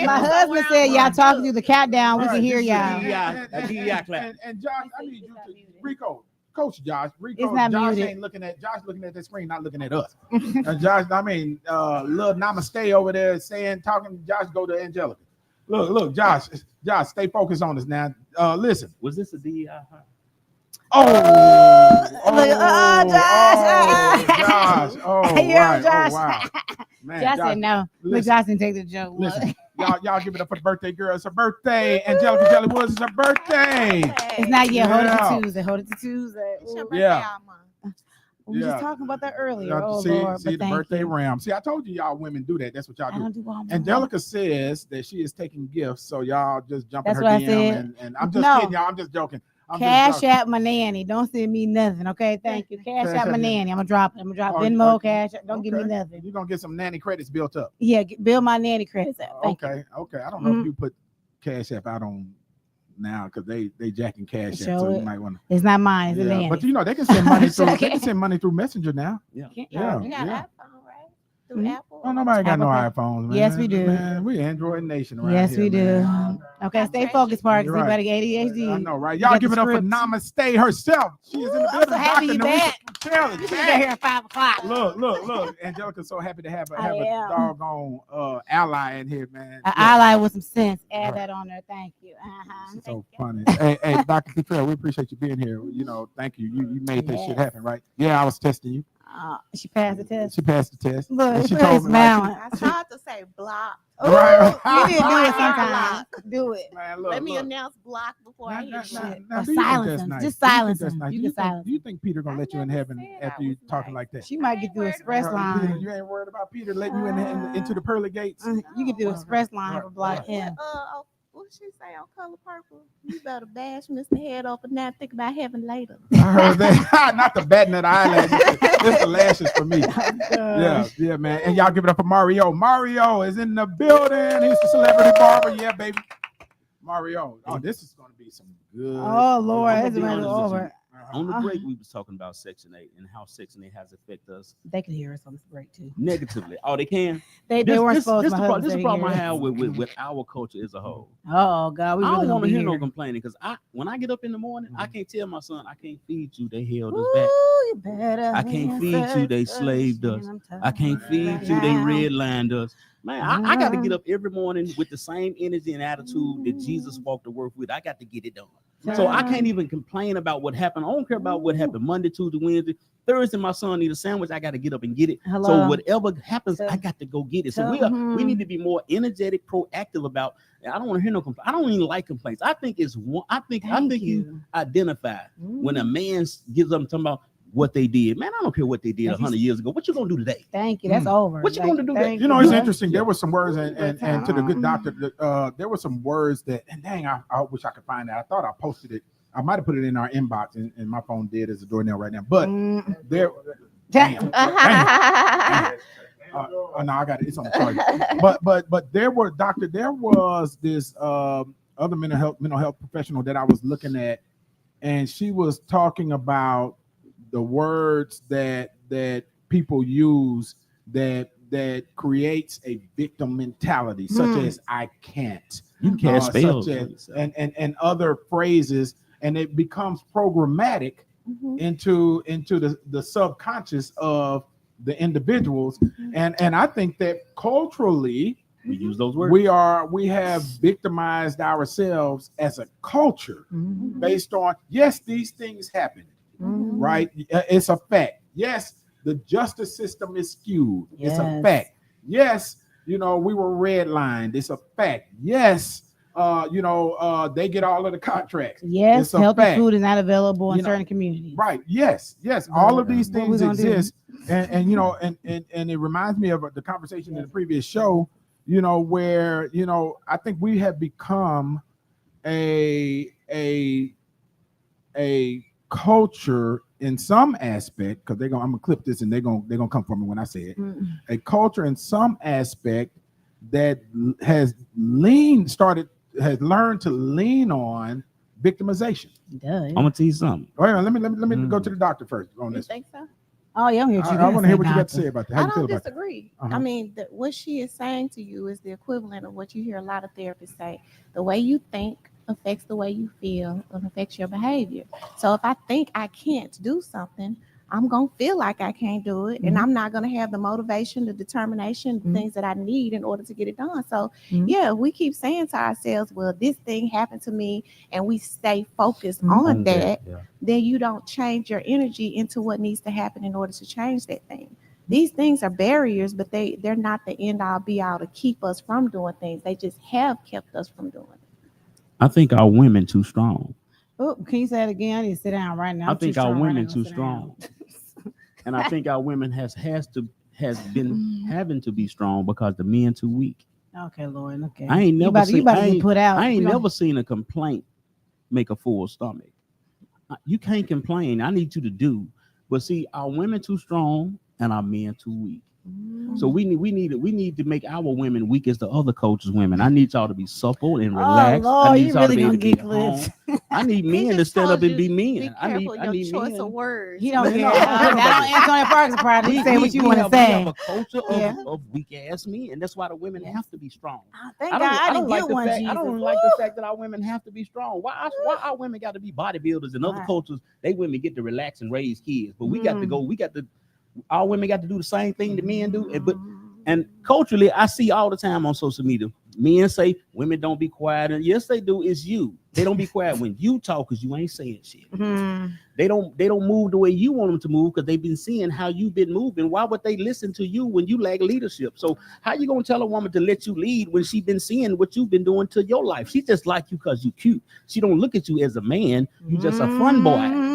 My husband said y'all talking through the countdown. We can hear y'all. And Josh, I need you to Rico. Coach Josh, Rico, Josh looking at the screen, not looking at us. Josh, little namaste over there talking. Josh, go to Angelica. Look, Josh, stay focused on us now. Listen. Was this a DEI? Josh. Oh, right. Josh. Oh, wow. Man, Josh said no. Look, Josh didn't take the joke. Listen, Y'all give it up for the birthday girl. It's her birthday. Angelica Jelly Woods is her birthday. It's not yet. Hold it to Tuesday. Hold it to Tuesday. It's your birthday Yeah. all month. We were just talking about that earlier. Oh, see, Lord, see but the thank birthday you. ram. See, I told you y'all women do that. That's what y'all I do. don't do all Angelica says that she is taking gifts, so y'all just jump in That's her what I DM. said. And I'm just No. kidding, y'all. I'm just joking. Cash App my nanny. Don't send me nothing. Okay, thank you. Cash App my nanny. I'm gonna drop it. I'm gonna drop Venmo, Cash App. Don't give me nothing. You're gonna get some nanny credits built up. Yeah, build my nanny credits up. Thank you. Okay. I don't know if you put Cash App out on now because they jacking Cash App, so you might want to. It's not mine. It's a nanny. But you know they can send money through. They can send money through Messenger now. You got iPhone, right? Through Apple? Oh, nobody got no iPhones, man. Yes, we do. Man, we Android nation around Yes, here, we do. man. Okay, stay focused, Parks. You better get ADHD. I know, right? Y'all give it up for Namaste herself. She is in the building. I'm so happy you back. Challenge. You got here at 5 o'clock. Look. Angelica's so happy to have a doggone ally in here, man. An ally with some sense. Add that on there. Thank you. She's so funny. Hey, Dr. Cottrell, we appreciate you being here. You know, thank you. You made this shit happen, right? Yeah, I was testing you. She passed the test. She passed the test. Look, she told me smiling. I tried to say block. Right. You need to do it sometimes. Do it. Man, Let me announce block before I hear shit. Or silence him. Just silence him. You can silence. Do you think Peter gonna let you in heaven after you talking like that? She might get through express Peter, line. you ain't worried about Peter letting you into the pearly gates? You can do express line for block him. What she say on Color Purple? You better bash Mr. Head off and not think about heaven later. I heard that. Not the batting of the eyelashes. It's the lashes for me. Yeah, man. And y'all give it up for Mario. Mario is in the building. He's the celebrity barber. Yeah, baby. Mario. Oh, this is going to be some good. Oh, Lord. It's over. On the break, we was talking about Section 8 and how Section 8 has affected us. They can hear us on this break, too. Negatively. Oh, they can? They weren't supposed to. This is the problem I have with our culture as a whole. Oh, God. I don't want to hear no complaining because when I get up in the morning, I can't tell my son, I can't feed you. They held us back. You better I can't feed you. They slaved us. I can't feed you. They redlined us. Man, I got to get up every morning with the same energy and attitude that Jesus walked the earth with. I got to get it done. So I can't even complain about what happened. I don't care about what happened Monday, Tuesday, Wednesday. Thursday, my son need a sandwich. I got to get up and get it. Hello. So whatever happens, I got to go get it. So we need to be more energetic, proactive about. I don't want to hear no complaints. I don't even like complaints. I think it's one. I think you identify when a man gives up talking about what they did. Man, I don't care what they did 100 years ago. What you gonna do today? Thank you. That's over. What you gonna do today? You know, it's interesting. There were some words, and to the good doctor, there were some words that, and dang, I wish I could find that. I thought I posted it. I might have put it in our inbox, and my phone dead as a doornail right now. But there, damn. No, I got it. It's on the charger. But there was this other mental health professional that I was looking at, and she was talking about the words that people use that creates a victim mentality, such as "I can't," you can't spell, and other phrases, and it becomes programmatic into the subconscious of the individuals, and I think that culturally we use those words. We have victimized ourselves as a culture based on, yes, these things happen. Right? It's a fact. Yes, the justice system is skewed. Yes. It's a fact. Yes, we were redlined. It's a fact. Yes, they get all of the contracts. Yes, healthy food is not available in certain communities. Right. Yes. All of these things exist. And it reminds me of the conversation in the previous show, where, I think we have become a culture in some aspect, because I'm gonna clip this and they're gonna come for me when I say it. A culture in some aspect that has learned to lean on victimization. I'm gonna tell you something. Wait a minute, let me go to the doctor first on this. You think so? Oh yeah, I want to hear what you got to say about that. How I you feel don't about disagree. That? I mean, what she is saying to you is the equivalent of what you hear a lot of therapists say. The way you think affects the way you feel and affects your behavior. So if I think I can't do something, I'm going to feel like I can't do it. And I'm not going to have the motivation, the determination, the things that I need in order to get it done. So yeah, we keep saying to ourselves, well, this thing happened to me, and we stay focused on that. Then you don't change your energy into what needs to happen in order to change that thing. These things are barriers, but they're not the end all be all to keep us from doing things. They just have kept us from doing it. I think our women too strong. Oh, can you say it again? I need to sit down right now. I think our women too strong. And I think our women has been having to be strong because the men too weak. Okay, Lord. Okay. I ain't never seen. I ain't never never seen a complaint make a full stomach. You can't complain. I need you to do. But see, our women too strong and our men too weak. So we need to make our women weak as the other coaches' women. I need y'all to be supple and relaxed. Oh, Lord, I need you y'all really to gonna be get able to be at home. I need He men to just stand up told and be you, men. Be careful I need your choice men. of words. He don't Man, care. no, That on Antonio Parks part. You say what you want to We have say. a culture of weak ass men. That's why the women have to be strong. Thank God I didn't get one. I don't like the fact that our women have to be strong. Why our women got to be bodybuilders and other cultures? They women get to relax and raise kids, but we got to go. Our women got to do the same thing the men do. And culturally, I see all the time on social media, men say women don't be quiet. And yes, they do. It's you. They don't be quiet when you talk because you ain't saying shit. They don't move the way you want them to move because they've been seeing how you've been moving. Why would they listen to you when you lack leadership? So how you gonna tell a woman to let you lead when she been seeing what you've been doing to your life? She just like you because you cute. She don't look at you as a man. You just a fun boy.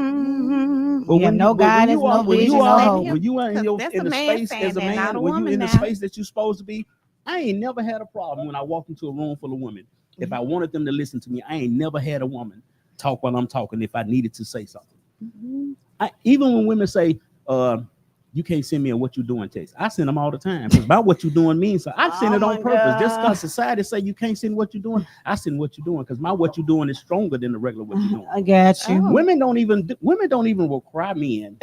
But when no guidance, no vision, no hope. When you are in the space as a man, when you in the space that you're supposed to be, I ain't never had a problem when I walk into a room full of women. If I wanted them to listen to me, I ain't never had a woman talk while I'm talking if I needed to say something. Even when women say, you can't send me a what you doing text. I send them all the time because about what you doing means so. I send it on purpose. Just because society say you can't send what you're doing, I send what you're doing because my what you're doing is stronger than the regular what you're doing. I got you. Women don't even require men.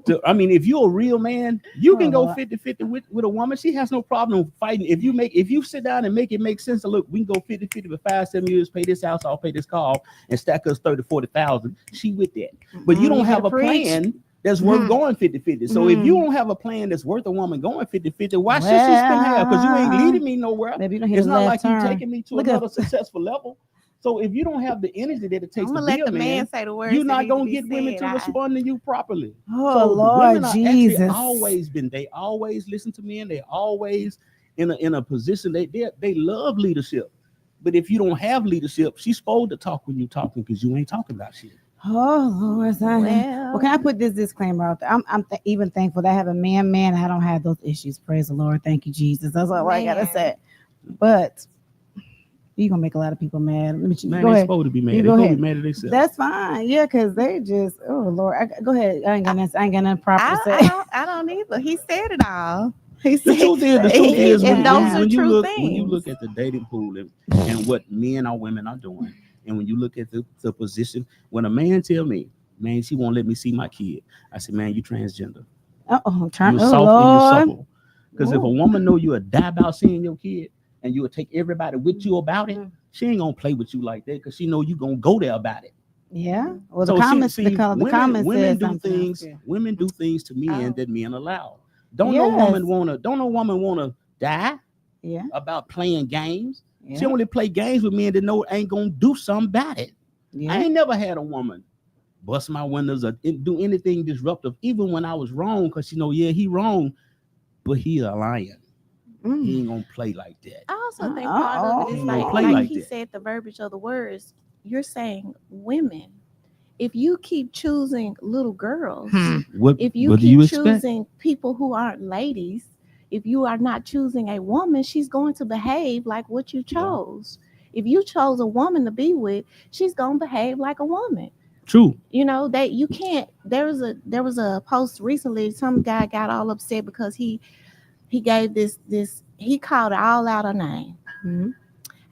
If you're a real man, you can go 50-50 with a woman. She has no problem fighting. If you sit down and make it make sense, look, we can go 50-50 for 5-7 years, pay this house, I'll pay this car off, and stack us 30,000-40,000. She with that. But you don't have a plan that's worth going 50-50. So if you don't have a plan that's worth a woman going 50-50, why should she spend half? Because you ain't leading me nowhere. It's not like you taking me to another successful level. So if you don't have the energy that it takes to be a man, say the words, you're not gonna get women to respond to you properly. So Lord women Jesus, they always listen to men. They always in a position they love leadership. But if you don't have leadership, she's supposed to talk when you're talking because you ain't talking about shit. Oh Lord, well, can I put this disclaimer out there? I'm even thankful that I have a man. I don't have those issues. Praise the Lord. Thank you, Jesus. That's all I gotta say. But you're gonna make a lot of people mad. Man, they're supposed to be mad. They're supposed to be mad at themselves. That's fine. Yeah, because they just, oh Lord. Go ahead. I ain't got nothing proper to say. I don't either. He said it all. The truth is when you look at the dating pool and what men or women are doing, and when you look at the position, when a man tell me, man, she won't let me see my kid, I say, man, you transgender. You're soft and you're supple. Because if a woman know you would die about seeing your kid, and you would take everybody with you about it, she ain't gonna play with you like that because she know you gonna go there about it. Yeah. Well, the comments women do things to men that men allow. Don't no woman wanna die about playing games. She only play games with men that know ain't gonna do something about it. I ain't never had a woman bust my windows or do anything disruptive, even when I was wrong, because he wrong, but he a lion. He ain't gonna play like that. I also think part of it is like he said, the verbiage of the words. You're saying women. If you keep choosing little girls, if you keep choosing people who aren't ladies, if you are not choosing a woman, she's going to behave like what you chose. If you chose a woman to be with, she's gonna behave like a woman. True. That you can't. There was a post recently. Some guy got all upset because he gave this he called it all out her name.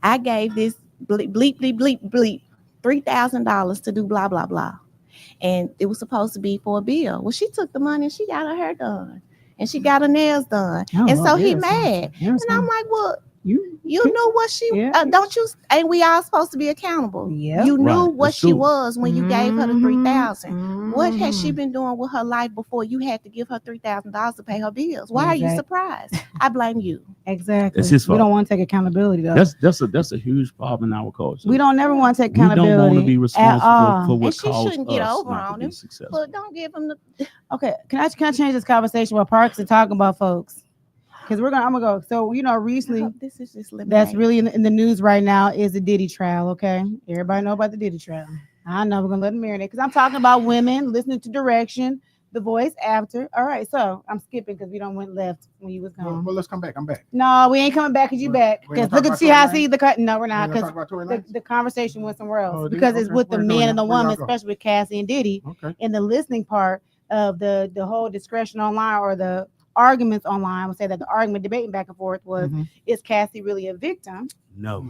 I gave this bleep $3,000 to do blah blah blah, and it was supposed to be for a bill. Well, she took the money and she got her hair done and she got her nails done, and so he mad. And I'm like, well, You knew what she don't you? Ain't we all supposed to be accountable? Yeah, you knew what she was when you gave her the $3,000. Mm-hmm. What has she been doing with her life before you had to give her $3,000 to pay her bills? Why are you surprised? I blame you. Exactly. It's his fault. We don't want to take accountability though. That's a huge problem in our culture. We don't never want to take accountability. We don't want to be responsible for what and she caused shouldn't get us over not on to him. be successful. But don't give him the. Okay, can I change this conversation while Parks are talking about folks? Because I'm gonna go. So recently, this is just that's really in the news right now is the Diddy trial. Okay, everybody know about the Diddy trial. I know we're gonna let him marinate because I'm talking about women listening to direction, the voice after. All right, so I'm skipping because we don't went left when you was gone. Well, let's come back. I'm back. No, we ain't coming back because you back. Because look at see how I see the cut. No, we're not because the conversation went somewhere else because it's with the man and the woman, especially with Cassie and Diddy. Okay. In the listening part of the whole discussion online or the arguments online, I would say that the argument debating back and forth was, is Cassie really a victim? No.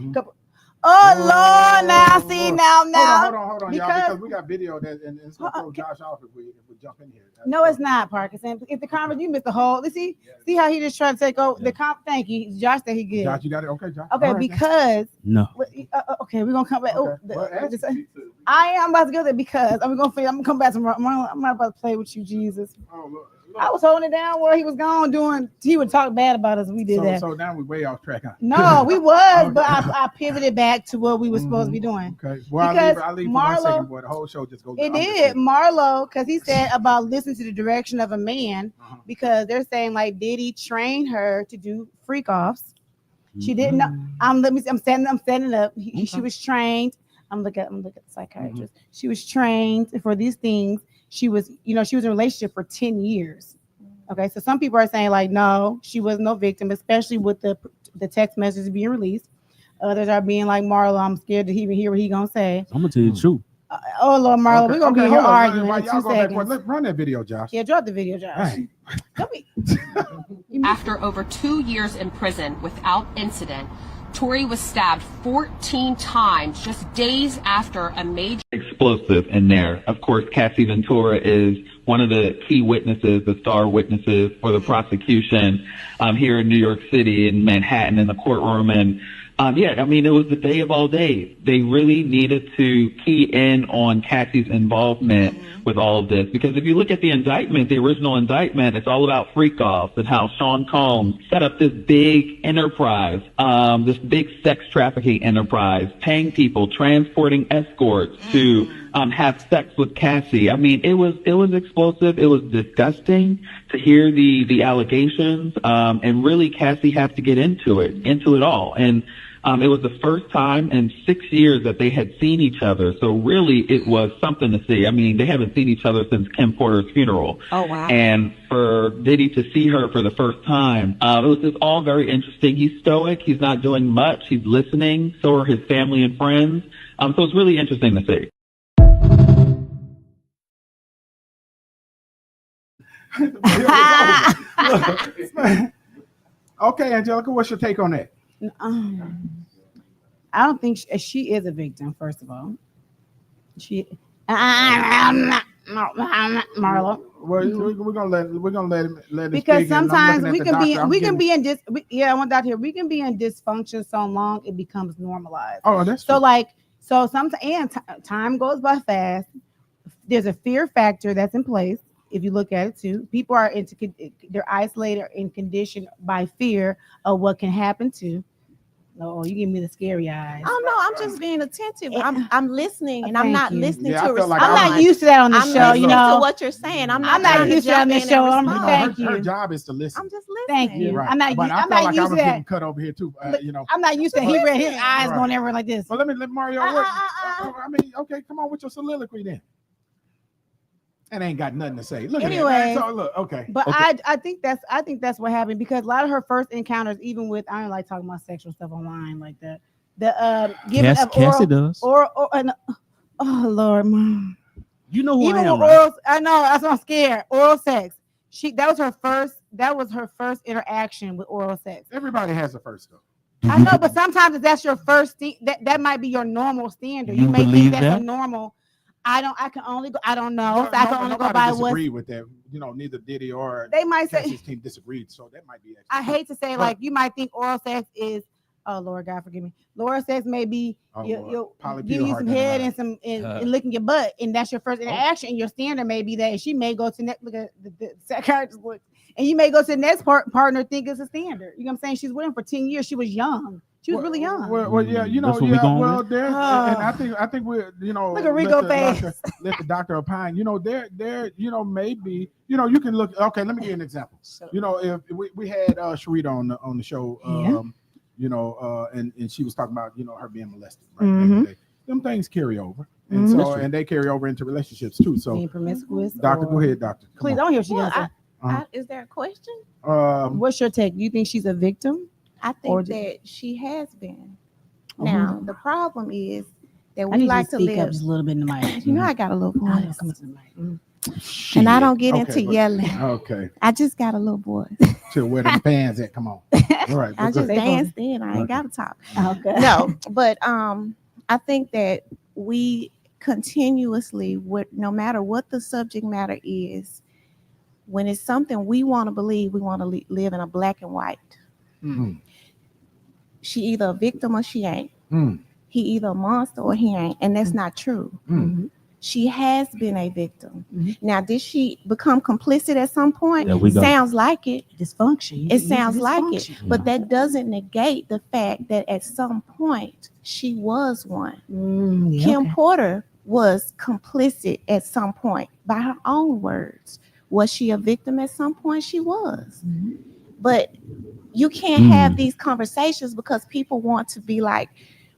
Oh Lord, now see now. Hold on, y'all, because we got video that and it's gonna throw Josh off if we jump in here. No, it's not, Parkinson. If the conference, you missed the whole. See how he just tried to take over the comp. Thank you, Josh. Said he good. Josh, you got it. Okay, Josh. Okay, because no. Okay, we're gonna come back. Okay. I'm about to go there because I'm gonna come back tomorrow. I'm not about to play with you, Jesus. Oh, look. I was holding it down where he was going doing. He would talk bad about us. We did that. So now we're way off track. Huh? No, we was, but I pivoted back to what we were supposed to be doing. Okay. Well, I'll leave for 1 second, boy. The whole show just goes. It did. Marlo, because he said about listening to the direction of a man, because they're saying like Diddy trained her to do freak offs. She didn't know. I'm standing up. She was trained. I'm looking at the psychiatrist. She was trained for these things. She was in a relationship for 10 years. Okay, so some people are saying like, no, she was no victim, especially with the text messages being released. Others are being like, Marlo, I'm scared to even hear what he gonna say. I'm gonna tell you the truth. Oh Lord, Marlo, we're gonna be here arguing. While y'all go back, let's run that video, Josh. Yeah, drop the video, Josh. After over 2 years in prison without incident, Tory was stabbed 14 times just days after a major explosive in there. Of course, Cassie Ventura is one of the key witnesses, the star witnesses for the prosecution here in New York City, in Manhattan, in the courtroom. And it was the day of all days. They really needed to key in on Cassie's involvement with all of this. Because if you look at the indictment, the original indictment, it's all about freak-offs and how Sean Combs set up this big enterprise, this big sex trafficking enterprise, paying people, transporting escorts to have sex with Cassie. I mean, it was explosive. It was disgusting to hear the allegations. And really, Cassie had to get into it all. And it was the first time in 6 years that they had seen each other. So really, it was something to see. I mean, they haven't seen each other since Kim Porter's funeral. Oh, wow. And for Diddy to see her for the first time, it was just all very interesting. He's stoic. He's not doing much. He's listening. So are his family and friends. So it's really interesting to see. Okay, Angelica, what's your take on that? I don't think she is a victim. First of all, Marlo. Well, we're gonna let him because sometimes we can be in dysfunction so long it becomes normalized. Oh, that's so true. So sometimes time goes by fast. There's a fear factor that's in place. If you look at it too, people are they're isolated and conditioned by fear of what can happen to. Oh, you give me the scary eyes. Oh no, I'm just being attentive. I'm listening, and I'm not listening to. I'm not used to that on the show. You know to what you're saying. I'm not used to that on the show. Thank you. Her job is to listen. I'm just listening. Thank you. Right. I'm not used to that. Cut over here too. I'm not used to he read his eyes going everywhere like this. Well, let Mario work. I mean, okay, come on with your soliloquy then. And ain't got nothing to say. Look anyway, at that. So, look, okay. But okay. I think that's what happened because a lot of her first encounters, even with I don't like talking about sexual stuff online like that. The giving of Cassie does. Oh Lord, Mom. You know who even I am, with right? I know. That's why I'm scared. Oral sex. That was her first interaction with oral sex. Everybody has a first though. I know, but sometimes if that's your first that might be your normal standard. You may think that's a normal. I don't know. I can only go by what. Disagree with that. You know, neither Diddy or they might say Cassie's team disagreed, so that might be. I hate to say like you might think oral sex is Oh Lord, God forgive me. Laura sex may be you'll give you some Polypedal head and some and licking your butt, and that's your first interaction. And your standard may be that she may go to next. Look at the psychiatrist look, and you may go to the next partner think it's a standard. You know what I'm saying? She's with him for 10 years. She was young. She was really young. Well, yeah, you know, there's, and I think we're, you know, look at Rico face. Let the doctor opine. You know, there, you know, maybe, you know, you can look. Okay, let me give you an example. You know, if we had Sharita on the show, you know, and she was talking about, you know, her being molested. Right? Them things carry over, and so and they carry over into relationships too. So, being promiscuous. Doctor, go ahead, doctor. Please, I don't hear what she's gonna say. Is there a question? What's your take? You think she's a victim? I think that she has been. Now, the problem is that we like to speak live up just a little bit in the mic. You know, I got a little voice. Come to the mic. And I don't get into yelling. Okay. I just got a little voice. To where the fans at? Come on. All right. I just danced in. I ain't got to talk. Okay. No, but I think that we continuously, no matter what the subject matter is, when it's something we want to believe, we want to live in a black and white. She either a victim or she ain't. He either a monster or he ain't, and that's not true. She has been a victim. Now, did she become complicit at some point? Sounds like it. Dysfunction. It sounds like it, but that doesn't negate the fact that at some point she was one. Kim Porter was complicit at some point by her own words. Was she a victim at some point? She was. But you can't have these conversations because people want to be like,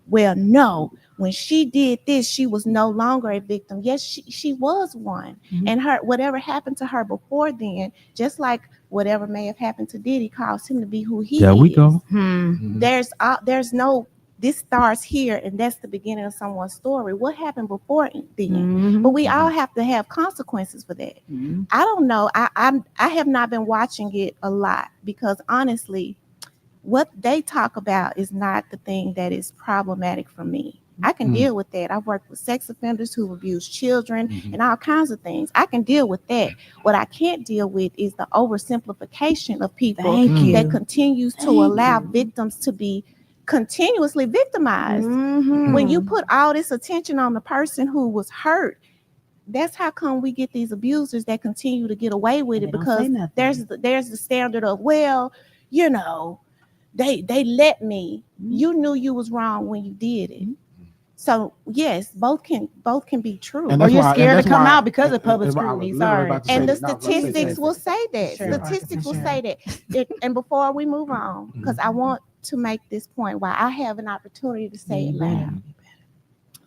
well, no, when she did this, she was no longer a victim. Yes, she was one. And her whatever happened to her before then, just like whatever may have happened to Diddy caused him to be who he is. There we go. There's no, this starts here and that's the beginning of someone's story. What happened before then? But we all have to have consequences for that. I don't know. I have not been watching it a lot because honestly, what they talk about is not the thing that is problematic for me. I can deal with that. I've worked with sex offenders who abuse children and all kinds of things. I can deal with that. What I can't deal with is the oversimplification of people that continues to allow victims to be continuously victimized. When you put all this attention on the person who was hurt, that's how come we get these abusers that continue to get away with it, because there's the standard of, well, you know, they let me. You knew you was wrong when you did it. So yes, both can be true. Or you're scared to come out because of public scrutiny. Sorry. And the statistics will say that. Statistics will say that. And before we move on, because I want to make this point while I have an opportunity to say it loud.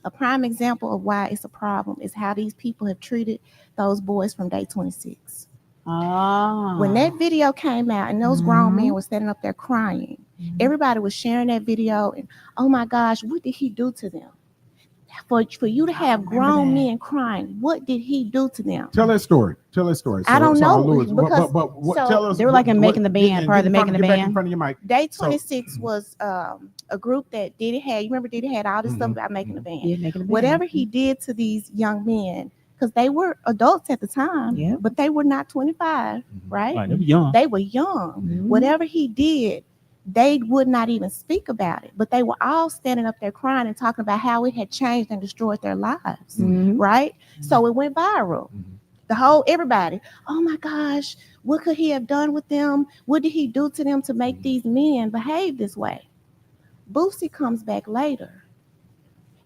A prime example of why it's a problem is how these people have treated those boys from day 26. When that video came out and those grown men were standing up there crying, everybody was sharing that video and, oh my gosh, what did he do to them? For you to have grown men crying, what did he do to them? Tell that story. So, I don't know. But tell us. They were like in Making the Band, part of the Making the Band. In front of your mic. Day 26 was a group that Diddy had. You remember Diddy had all this stuff about Making the Band. Yeah, Making the Band. Whatever he did to these young men, because they were adults at the time, but they were not 25, right? They were young. They were young. Whatever he did, they would not even speak about it, but they were all standing up there crying and talking about how it had changed and destroyed their lives, right? So it went viral. Everybody, oh my gosh, what could he have done with them? What did he do to them to make these men behave this way? Boosie comes back later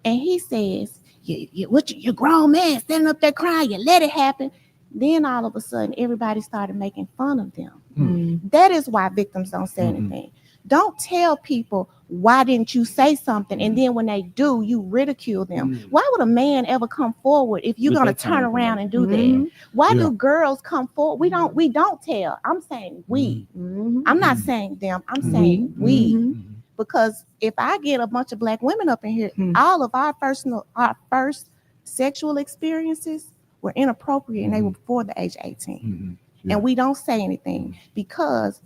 and he says, you're grown man standing up there crying, you let it happen. Then all of a sudden, everybody started making fun of them. That is why victims don't say anything. Don't tell people, why didn't you say something? And then when they do, you ridicule them. Why would a man ever come forward if you're going to turn around and do that? Why do girls come forward? We don't tell. I'm saying we. I'm not saying them. I'm saying we. Because if I get a bunch of black women up in here, all of our first sexual experiences were inappropriate and they were before the age of 18. And we don't say anything because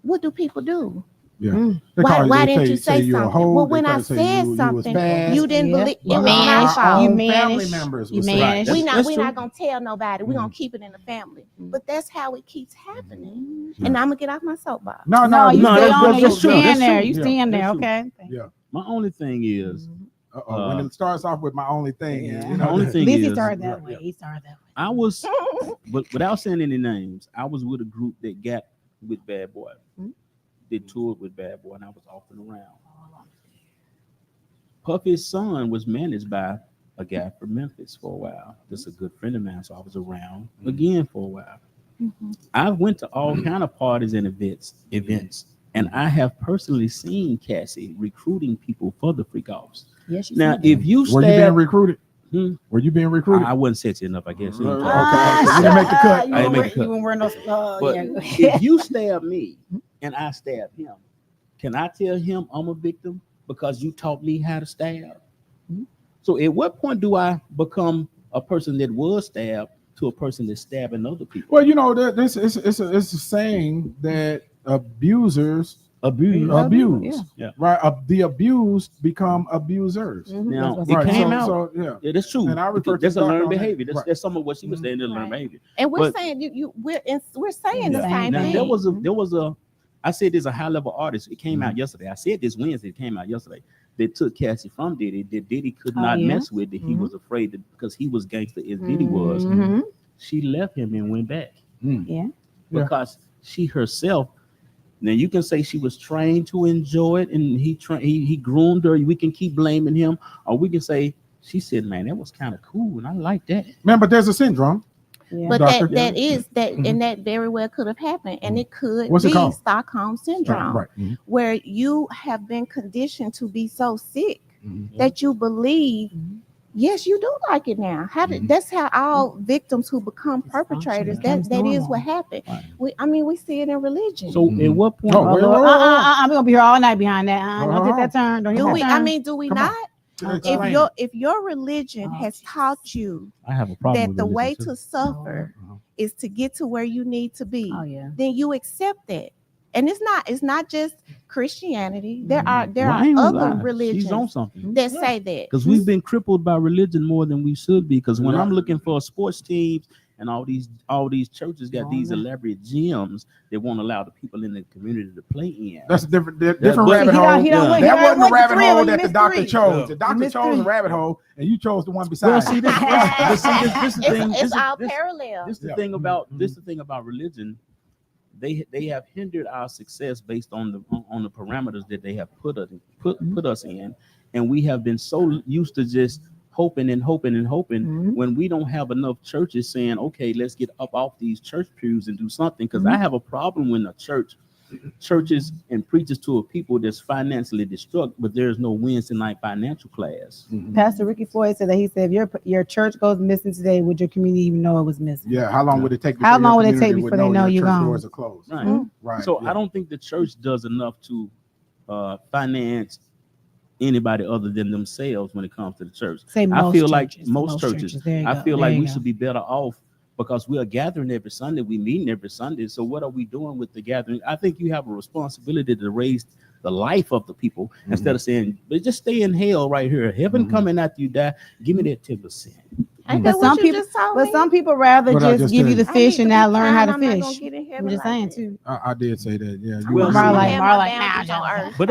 what do people do? Yeah. Why didn't you say something? Well, when I said you something, you didn't believe it was our my fault. own family members. You right. We're not gonna tell nobody. We're gonna keep it in the family. But that's how it keeps happening. And I'm gonna get off my soapbox. No, you stay on there. You stand there. You stand there. Okay. Yeah. My only thing is, when it starts off with my only thing, my only thing is, he started that way. He started that way. I was, but without saying any names, I was with a group that got with Bad Boy. They toured with Bad Boy, and I was off and around. Puffy's son was managed by a guy from Memphis for a while. Just a good friend of mine, so I was around again for a while. I went to all kind of parties and events, and I have personally seen Cassie recruiting people for the freak offs. Yes, now if you were you being recruited? Were you being recruited? I wasn't sexy enough, I guess. Okay. You didn't make the cut. I didn't make the cut. You weren't wearing those. But if you stab me and I stab him, can I tell him I'm a victim because you taught me how to stab? So at what point do I become a person that was stabbed to a person that's stabbing other people? Well, you know, it's a saying that abusers abuse. Yeah. Right. The abused become abusers. Now right. it came out. So, yeah, that's true. And I refer that's to a learned that. behavior. That's, Right. that's some of what she was saying. That's learned behavior. And we're saying we're saying the same now, thing. there was a I said there's a high level artist. It came out yesterday. I said this Wednesday. It came out yesterday. They took Cassie from Diddy. That Diddy could not mess with. That he was afraid that because he was gangster as Diddy was. She left him and went back. Yeah. Because she herself. Now you can say she was trained to enjoy it, and he groomed her. We can keep blaming him, or we can say she said, "Man, that was kind of cool, and I like that." Man, but there's a syndrome. Yeah. But and that very well could have happened, and it could What's it be called? Stockholm syndrome, Right. where you have been conditioned to be so sick that you believe, yes, you do like it now. That's how all victims who become perpetrators. That is what happened. Right. We see it in religion. So at what point? I'm gonna be here all night behind that. Don't take that turn. Don't do take we? that turn. Do we not? If your religion has taught you I have a problem that with the religion way too. to suffer is to get to where you need to be, Oh yeah. then you accept that. And it's not just Christianity. There are Well, I ain't gonna other lie. religions She's on something. that say that. Because we've been crippled by religion more than we should be. Because when I'm looking for sports teams and all these churches got these elaborate gyms that won't allow the people in the community to play in. That's a different rabbit hole. That wasn't the rabbit hole that the doctor chose. The doctor chose a rabbit hole, and you chose the one beside. Well, see, this is the thing. It's all parallel. This is the thing about religion. They have hindered our success based on the parameters that they have put us in, and we have been so used to just hoping when we don't have enough churches saying, okay, let's get up off these church pews and do something. Because I have a problem when churches and preaches to a people that's financially distraught, but there's no Wednesday night financial class. Pastor Ricky Floyd said that he said if your church goes missing today, would your community even know it was missing? Yeah. How long would it take? How long would it take before they know you're gone? Doors are closed. Right. Right. So I don't think the church does enough to finance anybody other than themselves when it comes to the church. I feel like most churches. I feel like we should be better off because we are gathering every Sunday. We meeting every Sunday. So what are we doing with the gathering? I think you have a responsibility to raise the life of the people instead of saying, but just stay in hell right here. Heaven coming after you die. Give me that 10%. But some people rather just give you the fish and not learn how to fish. I'm just saying too. I did say that. Yeah. Well, but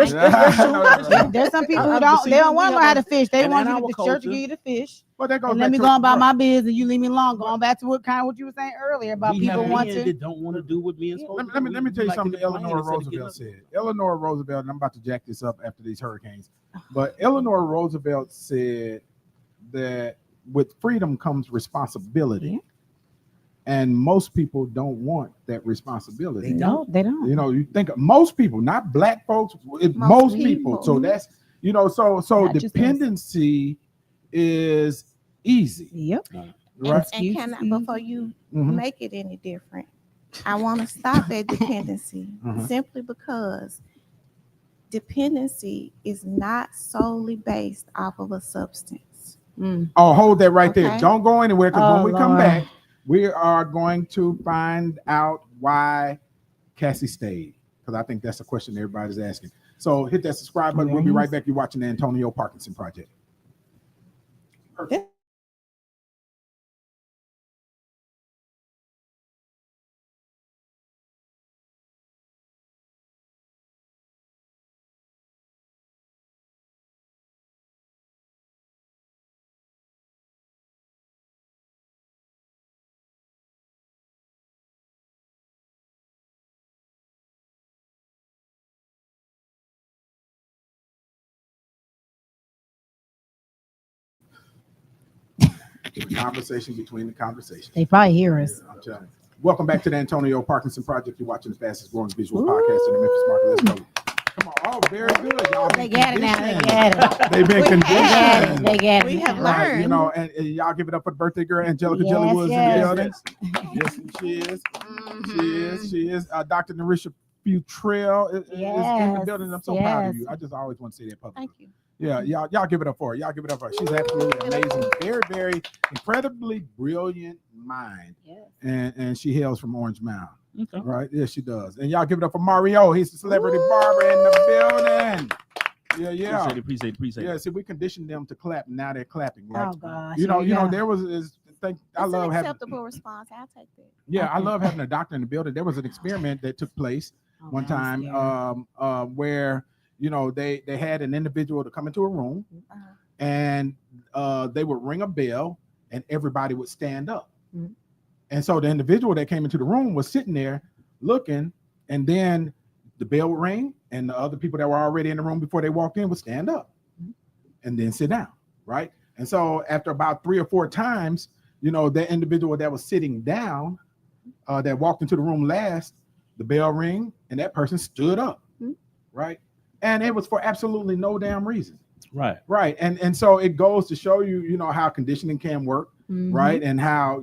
there's some people who don't want to learn how to fish. They want the church to give you the fish. Well, and let me go about my business and you leave me alone. Going back to what you were saying earlier about people don't want to do what men supposed to do. Let me tell you something Eleanor Roosevelt said. Eleanor Roosevelt, and I'm about to jack this up after these hurricanes, but Eleanor Roosevelt said that with freedom comes responsibility, and most people don't want that responsibility. They don't. You know, you think of most people, not black folks, most people. So that's so dependency is easy. Yep. Right. And can I, before you make it any different, I want to stop at dependency simply because dependency is not solely based off of a substance. Oh, hold that right there. Don't go anywhere because when we come back, we are going to find out why Cassie stayed. because I think that's a question everybody's asking. So hit that subscribe button. We'll be right back. You're watching the Antonio Parkinson Project. Perfect. The conversation between the conversation. They probably hear us. I'm telling you. Welcome back to the Antonio Parkinson Project. You're watching the fastest growing visual podcast in the Memphis market. Let's go. Come on. Oh, very good. Y'all They get it now. They get it. They've been conditioned. They get it. We have Right, learned. you know, and y'all give it up for the birthday girl, Angelica Yes, Jellywood's yes. in the building. Yes, she is. She is. Dr. Narisha Futrell is in the Yes, building. I'm so proud of yes. you. I just always want to say that publicly. Thank you. Yeah, y'all give it up for her. Y'all give it up for her. She's absolutely amazing. Very, very incredibly brilliant mind. Yes. And she hails from Orange Mound. Okay. Right? Yes, she does. And y'all give it up for Mario. He's the celebrity barber in the building. Yeah. Appreciate it. Yeah, see, we conditioned them to clap. Now they're clapping. Right? Oh gosh. You know, yeah. there was this thing. I It's love an having. acceptable response. I'll take that. Yeah, I love having a doctor in the building. There was an experiment that took place Oh, one that was time, scary. where they had an individual to come into a room, and they would ring a bell, and everybody would stand up. Mhm. And so the individual that came into the room was sitting there looking, and then the bell would ring, and the other people that were already in the room before they walked in would stand up and then sit down, right? And so after about 3 or 4 times, that individual that was sitting down, that walked into the room last, the bell rang, and that person stood up, right? And it was for absolutely no damn reason. Right. And so it goes to show you, how conditioning can work, right? And how,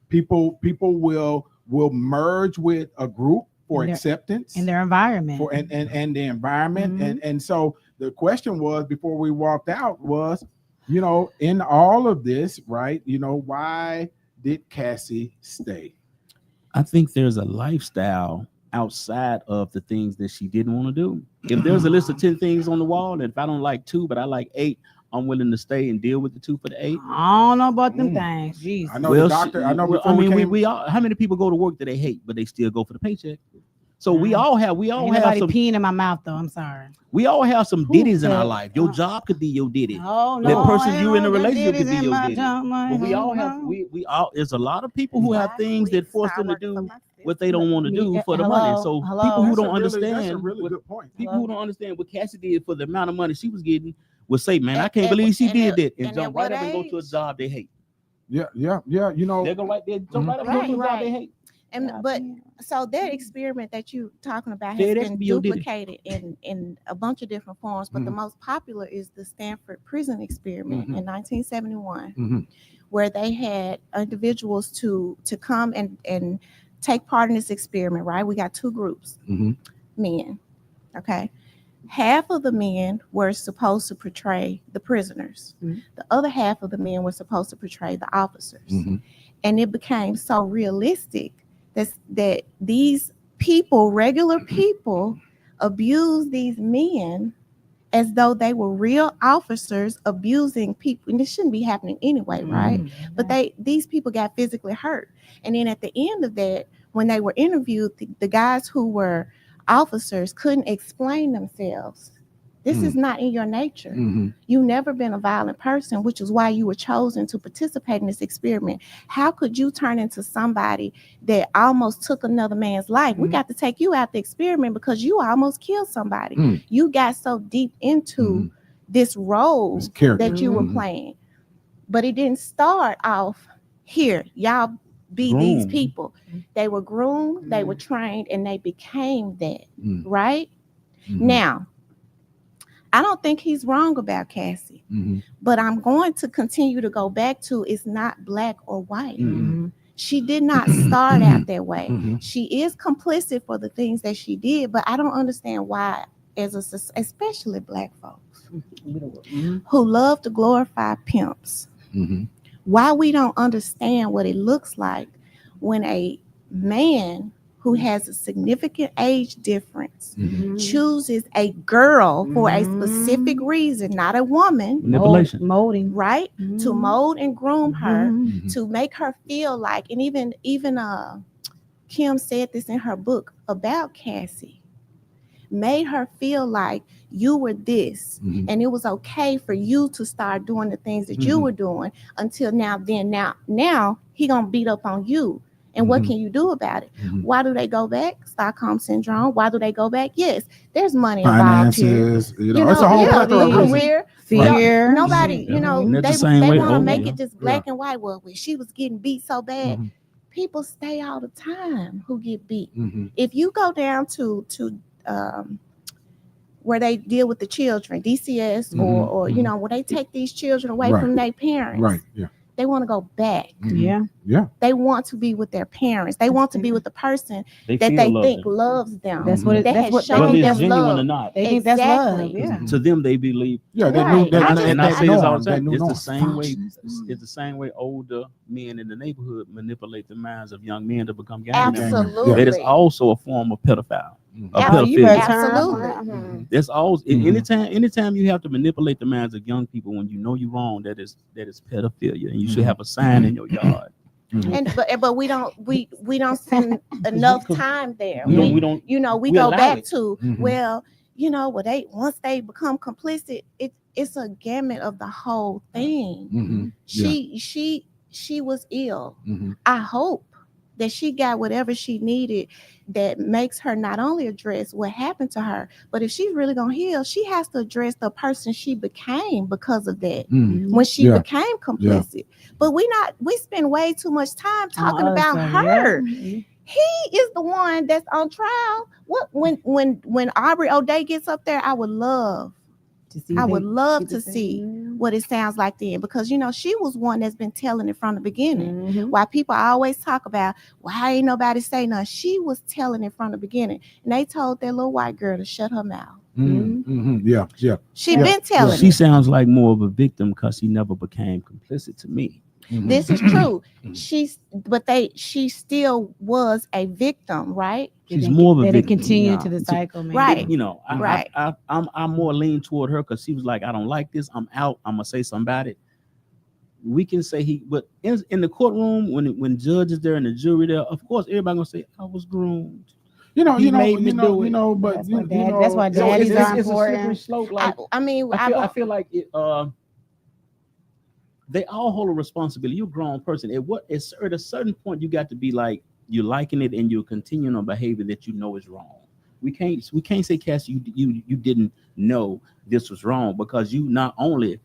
people will merge with a group for acceptance in their environment. And the environment. And so the question was, before we walked out, was, in all of this, right, why did Cassie stay? I think there's a lifestyle outside of the things that she didn't want to do. If there's a list of 10 things on the wall, and if I don't like 2, but I like 8, I'm willing to stay and deal with the 2 for the 8. I don't know about them things. Jeez. I know the doctor. I know. We all. How many people go to work that they hate, but they still go for the paycheck? So we all have some peeing in my mouth though. I'm sorry. We all have some ditties in our life. Your job could be your ditty. Oh, that person you in a relationship could be your ditty. But we all have. We all. There's a lot of people who have things that force them to do what they don't want to do for the money. So people who don't understand. That's a really good point. People who don't understand what Cassie did for the amount of money she was getting will say, "Man, I can't believe she did that," and jump right up and go to a job they hate. Yeah. They're gonna right there, jump right up and go to a job they hate. But so that experiment that you're talking about has been duplicated in a bunch of different forms, but the most popular is the Stanford prison experiment in 1971, where they had individuals to come and take part in this experiment, right? We got 2 groups, men, okay? Half of the men were supposed to portray the prisoners. The other half of the men were supposed to portray the officers. And it became so realistic that these people, regular people, abuse these men as though they were real officers abusing people. And this shouldn't be happening anyway, right? But these people got physically hurt. And then at the end of that, when they were interviewed, the guys who were officers couldn't explain themselves. This is not in your nature. You've never been a violent person, which is why you were chosen to participate in this experiment. How could you turn into somebody that almost took another man's life? We got to take you out the experiment because you almost killed somebody. You got so deep into this role that you were playing. But it didn't start off here. Y'all be these people. They were groomed, they were trained, and they became that, right? Now, I don't think he's wrong about Cassie, but I'm going to continue to go back to it's not black or white. She did not start out that way. She is complicit for the things that she did, but I don't understand why, especially black folks who love to glorify pimps, why we don't understand what it looks like when a man who has a significant age difference chooses a girl for a specific reason, not a woman, manipulation, molding, right? To mold and groom her, to make her feel like, and even Kim said this in her book about Cassie, made her feel like you were this, and it was okay for you to start doing the things that you were doing until now he gonna beat up on you. And what can you do about it? Why do they go back? Stockholm syndrome. Why do they go back? Yes, there's money involved here. Finances, it's a whole plethora of reasons. Career, fear. Nobody, And they the want to make it just black and white. Well, when she was getting beat so bad, people stay all the time who get beat. If you go down to where they deal with the children, DCS, or where they take these children away from their parents, they want to go back. They want to be with their parents. They want to be with the person that they think loves them. That's what they that's what shown whether them it's genuine love. or not. They think that's love. Yeah. To them, they believe. Yeah, they Right. knew that. And I say this all the They time. knew It's the norms. same way. It's the same way older men in the neighborhood manipulate the minds of young men to become gang members. Absolutely. That is also a form of pedophile. Absolutely. That's always anytime you have to manipulate the minds of young people when you know you're wrong, that is pedophilia, and you should have a sign in your yard. And but we don't spend enough time there. We go back it. to they once they become complicit, it's a gamut of the whole thing. She was ill. I hope that she got whatever she needed that makes her not only address what happened to her, but if she's really gonna heal, she has to address the person she became because of that when she became complicit. But we spend way too much time talking about her. He is the one that's on trial. When Aubrey O'Day gets up there, I would love to see what it sounds like then, because she was one that's been telling it from the beginning. Why people always talk about why ain't nobody say nothing. She was telling it from the beginning, and they told that little white girl to shut her mouth. She been telling. She sounds like more of a victim because she never became complicit to me. This is true. She still was a victim, right? She's more of a victim. They continue to the cycle, maybe. Right? I'm more lean toward her because she was like, I don't like this. I'm out. I'm gonna say something about it. We can say but in the courtroom when judge is there and the jury there, of course everybody gonna say I was groomed. But that's why daddies are important. Slope. Like, I feel like it, they all hold a responsibility. You're a grown person. At a certain point, you got to be like, you're liking it and you're continuing on behavior that you know is wrong. We can't say, Cassie, you didn't know this was wrong, because you not only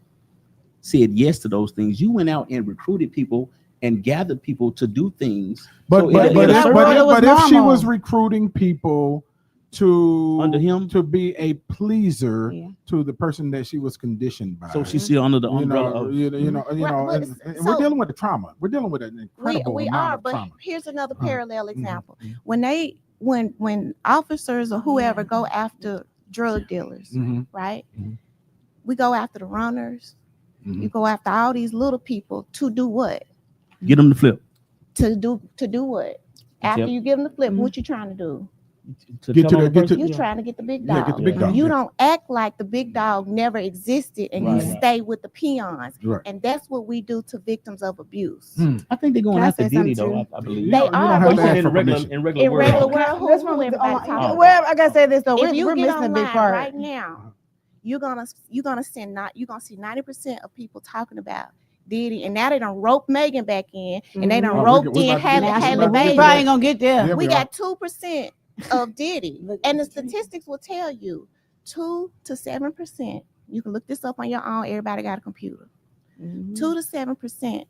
said yes to those things, you went out and recruited people and gathered people to do things. But if she was recruiting people under him to be a pleaser to the person that she was conditioned by, so she's still under the umbrella of we're dealing with the trauma. We're dealing with an incredible amount of trauma. Here's another parallel example. When officers or whoever go after drug dealers, right? We go after the runners. You go after all these little people to do what? Get them to flip. To do what? After you give them the flip, what you trying to do? You're trying to get the big dog. Get the big dog. You don't act like the big dog never existed, and you stay with the peons. And that's what we do to victims of abuse. I think they're going after Diddy, though. I believe they are. In regular world. I gotta say this though. If we're missing a big part right now. You're gonna see 90% of people talking about Diddy, and now they done rope Megan back in, and they done roped in Halle Bailey. We probably ain't gonna get there. We got 2% of Diddy, and the statistics will tell you 2 to 7%. You can look this up on your own. Everybody got a computer. 2 to 7%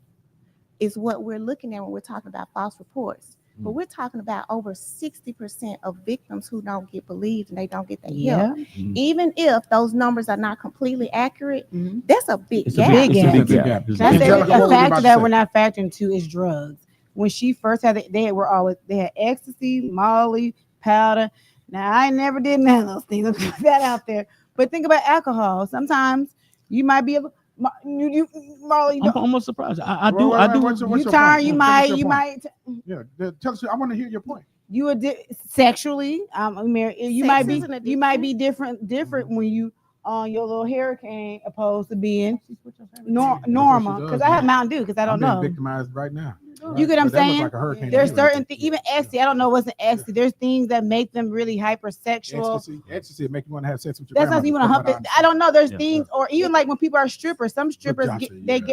is what we're looking at when we're talking about false reports. But we're talking about over 60% of victims who don't get believed and they don't get the help. Even if those numbers are not completely accurate, that's a big gap. A big gap. A factor that we're not factoring to is drugs. When she first had it, they had ecstasy, Molly, powder. Now I never did none of those things. I'll put that out there. But think about alcohol. Sometimes you might be able. Marley, I'm almost surprised. I do. You tired? You might. Yeah, tell us. I want to hear your point. you would sexually. You might be different when you on your little hurricane opposed to being normal. Because I have Mountain Dew because I don't know. Victimized right now. You get what I'm saying? Like a hurricane. There's certain things, even ecstasy. I don't know what's an ecstasy. There's things that make them really hypersexual. Ecstasy make you want to have sex with your That's not even a hump. I don't know. There's things, or even like when people are strippers. Some strippers I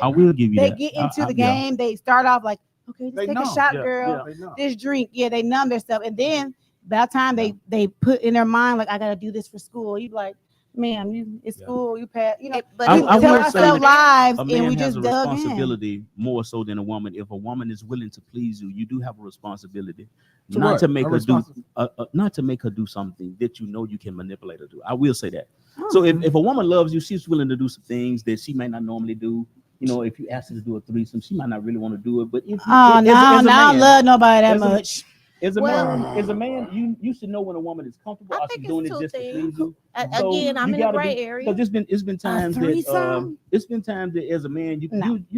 will give you that. Get into the game. They start off like, okay, just take a shot, girl. This drink, they numb themselves, and then by the time they put in their mind like, I gotta do this for school. You like, ma'am, it's school. You pass, But I tell ourselves lives, and we just dug responsibility in. more so than a woman. If a woman is willing to please you, you do have a responsibility not to make her do something that you can manipulate her to. I will say that. So if a woman loves you, she's willing to do some things that she may not normally do. If you ask her to do a threesome, she might not really want to do it. But if I don't love nobody that much. As a man, you should know when a woman is comfortable. I think doing it's it just things. to please you. Again, I'm in a gray area. Because it's been times that as a man, you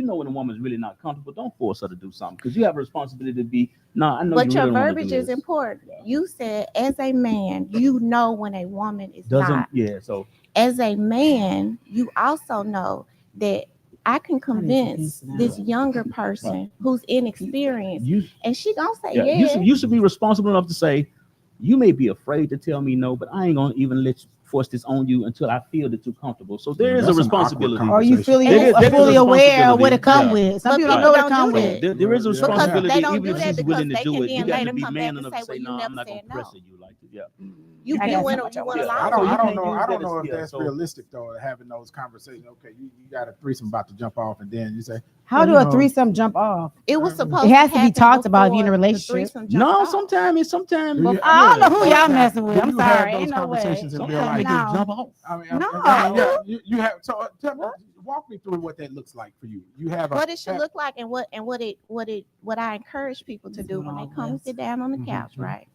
know when a woman's really not comfortable. Don't force her to do something because you have a responsibility to be. I know. But your verbiage is important. You said as a man, you know when a woman is not. Yeah. So as a man, you also know that I can convince this younger person who's inexperienced, and she gonna say, yeah. You should be responsible enough to say, you may be afraid to tell me no, but I ain't gonna even let you force this on you until I feel that you're comfortable. So there is a responsibility. Or you fully aware of what it comes with. Some people don't know what it comes with. There is a responsibility, even if she's willing to do it. You got to be man enough to say, no, I'm not gonna press you like that. Yeah. You can win what you want to I don't know if that's realistic though, having those conversations. Okay, you got a threesome about to jump off, and then you say, how do a threesome jump off? It was supposed. It has to be talked about if you're in a relationship. No, sometimes. I don't know who y'all messing with. I'm sorry, ain't no way. Sometimes just jump off. No. You have. So walk me through what that looks like for you. You have what it should look like, and what I encourage people to do when they come and sit down on the couch, right?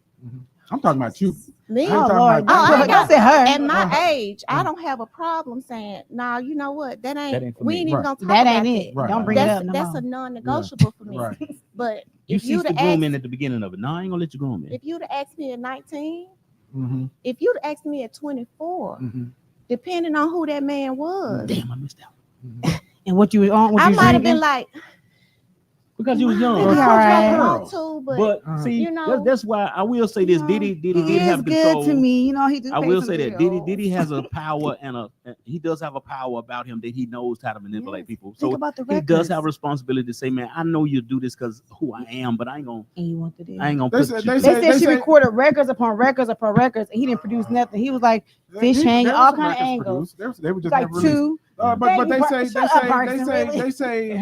I'm talking about you. Me? I said her. At my age, I don't have a problem saying, "Nah, you know what? That ain't we ain't even gonna talk that about ain't it. That. Don't bring it up. That's a non-negotiable for me. Right. But you see the groom in at the beginning of it. No, I ain't gonna let you groom in. If you'd have asked me at 19, if you'd have asked me at 24, depending on who that man was, damn, I missed out. And what you were on? I might have been like. Because you was young. But see, that's why I will say this. Diddy did have control. Good to me. I will say that Diddy has a power and he does have a power about him that he knows how to manipulate people. So he does have a responsibility to say, man, I know you do this because who I am, but I ain't gonna. And you want to do? I ain't gonna. They said she recorded records upon records upon records, and he didn't produce nothing. He was like fish hanging, all kind of angles. They were just like two. But they're saying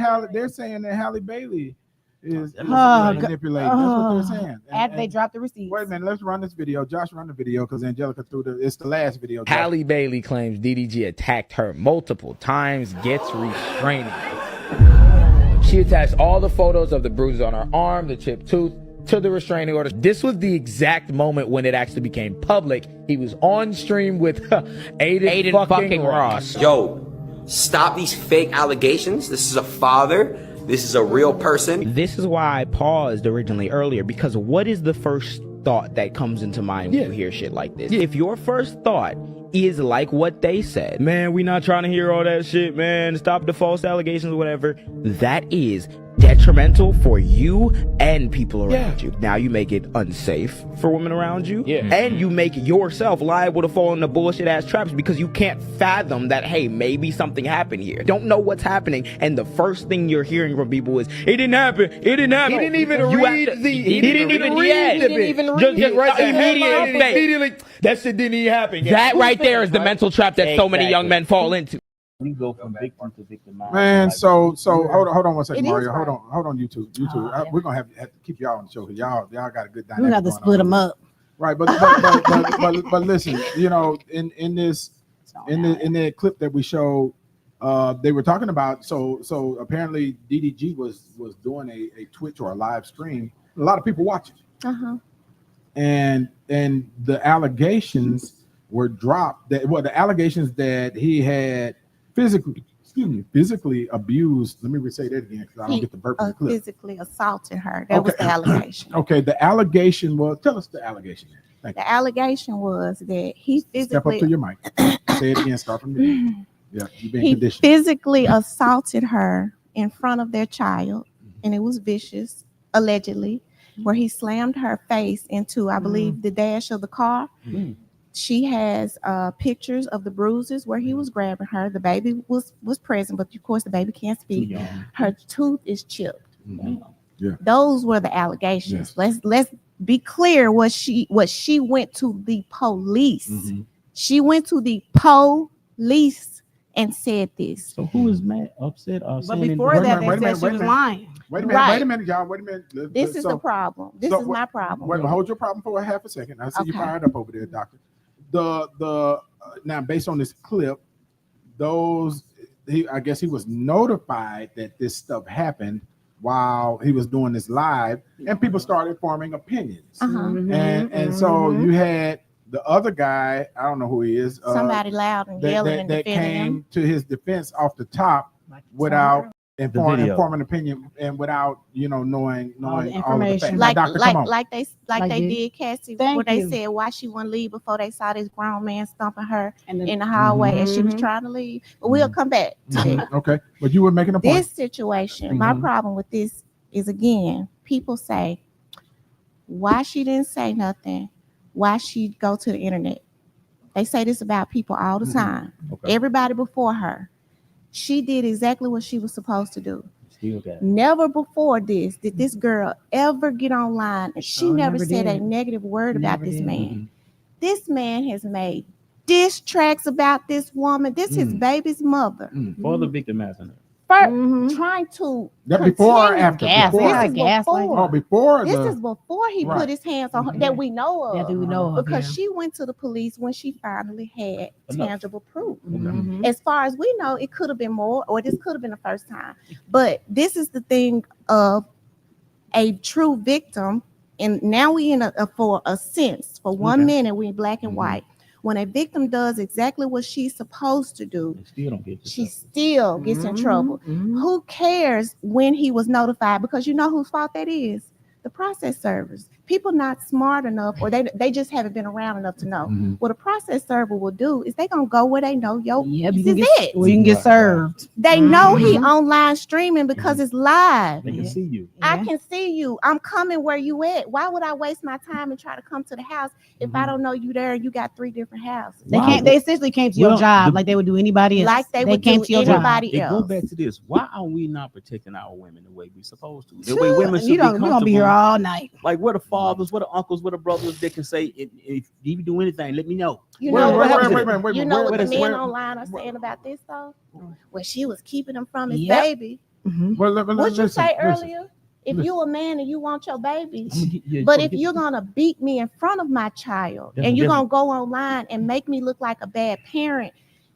Halle Bailey is manipulating. That's what they're saying. After they dropped the receipts. Wait a minute, let's run this video. Josh, run the video because Angelica it's the last video. Halle Bailey claims DDG attacked her multiple times, gets restraining. She attached all the photos of the bruises on her arm, the chipped tooth, to the restraining order. This was the exact moment when it actually became public. He was on stream with Aiden fucking Ross. Yo, stop these fake allegations. This is a father. This is a real person. This is why I paused originally earlier, because what is the first thought that comes into mind when you hear shit like this? If your first thought is like what they said, man, we not trying to hear all that shit, man, stop the false allegations or whatever, that is detrimental for you and people around you. Now you make it unsafe for women around you, and you make yourself liable to fall into bullshit ass traps because you can't fathom that, hey, maybe something happened here. Don't know what's happening, and the first thing you're hearing from people is, it didn't happen, it didn't happen. He didn't even read he didn't even read immediately. That shit didn't even happen. That right there is the mental trap that so many young men fall into. We go from victim to victim. Man, so hold on 1 second, Mario. Hold on, YouTube. We're gonna have to keep y'all on the show because y'all got a good dynamic. We have to split them up. Right, but listen, in the clip that we showed, they were talking about so apparently DDG was doing a Twitch or a live stream. A lot of people watching. And the allegations were dropped the allegations that he had physically physically abused. Let me say that again because I don't get the burp in the clip. Physically assaulted her. That was the allegation. Okay, the allegation was. Tell us the allegation. The allegation was that he physically step up to your mic. Say it again. Start from the beginning. Yeah, you've been conditioned. Physically assaulted her in front of their child, and it was vicious, allegedly, where he slammed her face into, I believe, the dash of the car. She has pictures of the bruises where he was grabbing her. The baby was present, but of course the baby can't speak. Her tooth is chipped. Yeah. Those were the allegations. Let's be clear what she went to the police. She went to the police and said this. So who is mad, upset, or but before that, they said she was lying. Wait a minute, y'all. Wait a minute. This is the problem. This is my problem. Wait, hold your problem for a half a second. I see you fired up over there, doctor. Now based on this clip, I guess he was notified that this stuff happened while he was doing this live, and people started forming opinions. And so you had the other guy, I don't know who he is, somebody loud and yelling that came to his defense off the top without forming an opinion and without knowing all the information. Like they did Cassie, where they said why she wouldn't leave before they saw this grown man stomping her in the hallway as she was trying to leave. But we'll come back to that. Okay, but you were making a point. This situation, my problem with this is, again, people say why she didn't say nothing, why she go to the internet. They say this about people all the time. Everybody before her. She did exactly what she was supposed to do. Never before this did this girl ever get online, and she never said a negative word about this man. This man has made diss tracks about this woman. This is baby's mother. For the victimizing her. Trying to before or after? Before. This is before he put his hands on her that we know of. That we know of, because she went to the police when she finally had tangible proof. As far as we know, it could have been more, or this could have been the first time. But this is the thing of a true victim, and now we in for a sense. For 1 minute, we in black and white. When a victim does exactly what she's supposed to do, she still gets in trouble. Who cares when he was notified? Because you know whose fault that is? The process servers. People not smart enough, or they just haven't been around enough to know. What a process server will do is they gonna go where they know this is it. Well, you can get served. They know he online streaming because it's live. They can see you. I can see you. I'm coming where you at. Why would I waste my time and try to come to the house if I don't know you there and you got 3 different houses? They essentially came to your job like they would do anybody else. Like they would came do to your anybody job. else. Go back to this. Why are we not protecting our women the way we supposed to? The way women should be We're gonna be here all night. Like what the fathers, what the uncles, what the brothers, they can say, if you do anything, let me know. You know wait, what the men online are saying about this though? Well, she was keeping him from his baby. What you say earlier? If you a man and you want your baby, but if you're gonna beat me in front of my child and you're gonna go online and make me look like a bad parent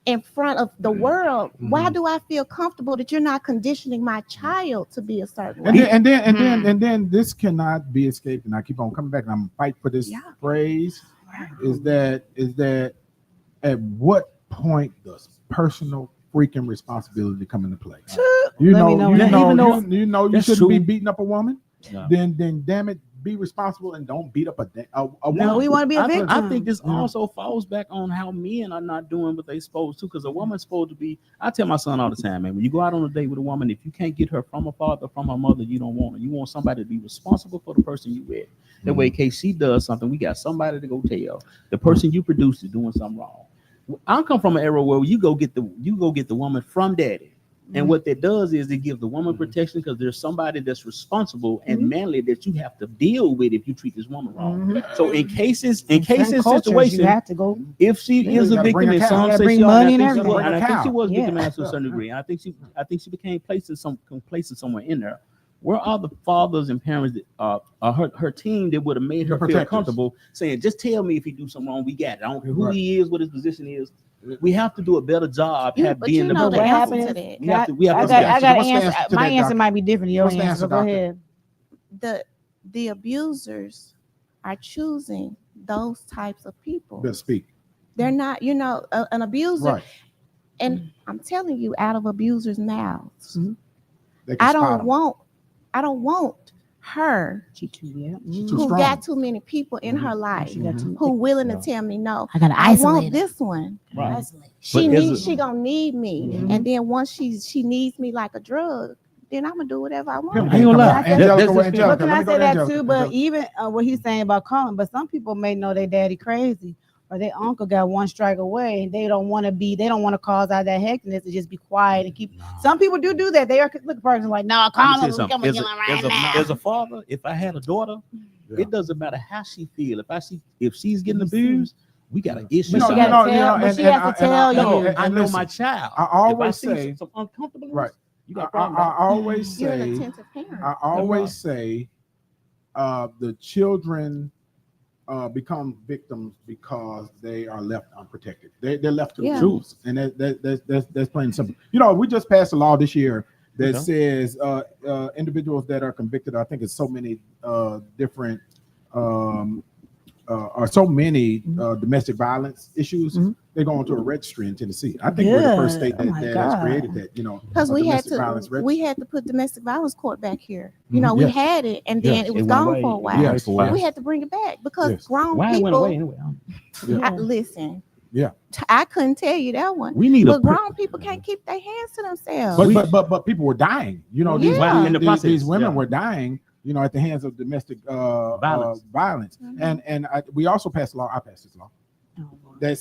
in front of the world, why do I feel comfortable that you're not conditioning my child to be a certain way? And then this cannot be escaped, and I keep on coming back, and I'm fighting for this phrase. Is that at what point does personal freaking responsibility come into play? You shouldn't be beating up a woman. Then damn it, be responsible and don't beat up a woman. No, we want to be a victim. I think this also falls back on how men are not doing what they supposed to, because a woman's supposed to be. I tell my son all the time, man, when you go out on a date with a woman, if you can't get her from a father, from her mother, you don't want her. You want somebody to be responsible for the person you with. That way, in case she does something, we got somebody to go tell. The person you produced is doing something wrong. I come from an era where you go get the woman from daddy. And what that does is it gives the woman protection, because there's somebody that's responsible and manly that you have to deal with if you treat this woman wrong. So in cases, situations, you have to go. If she is a victim, and some say bring she money and I everything. think she was victimized to a certain degree. And I think she became placed somewhere in there. Where are the fathers and parents that her team that would have made her feel comfortable saying, just tell me if he do something wrong, we got it. I don't care who he is, what his position is. We have to do a better job being the what happened to that. I got an answer. My answer might be different than your answer. So go ahead. The abusers are choosing those types of people. Let's speak. They're not, an abuser. Right. And I'm telling you, out of abusers' mouths. They can I spot don't want her who got too many people in her life who willing to tell me no. I want this one. Right. She gonna need me, and then once she needs me like a drug, then I'm gonna do whatever I want. I ain't gonna lie. But can I say that too? But even what he's saying about calling, but some people may know their daddy crazy or their uncle got one strike away, and they don't want to cause out that hecticness and just be quiet and keep. Some people do that. They are look person like, no, call him. As a father, if I had a daughter, it doesn't matter how she feel. If she's getting abused, we got an issue. She has to tell you. I know my child. I always say some uncomfortable. Right. You got I always say the children become victims because they are left unprotected. They're left to the truth, and that's plain and simple. You know, we just passed a law this year that says individuals that are convicted, I think it's so many different or so many domestic violence issues, they go into a registry in Tennessee. I think we're the first state that has created that. You know, because we had to put domestic violence court back here. You know, we had it, and then it was gone for a while. We had to bring it back because grown people. Listen. Yeah, I couldn't tell you that one. But grown people can't keep their hands to themselves. But people were dying. You know, these women were dying. You know, at the hands of domestic violence. And we also passed a law. I passed this law that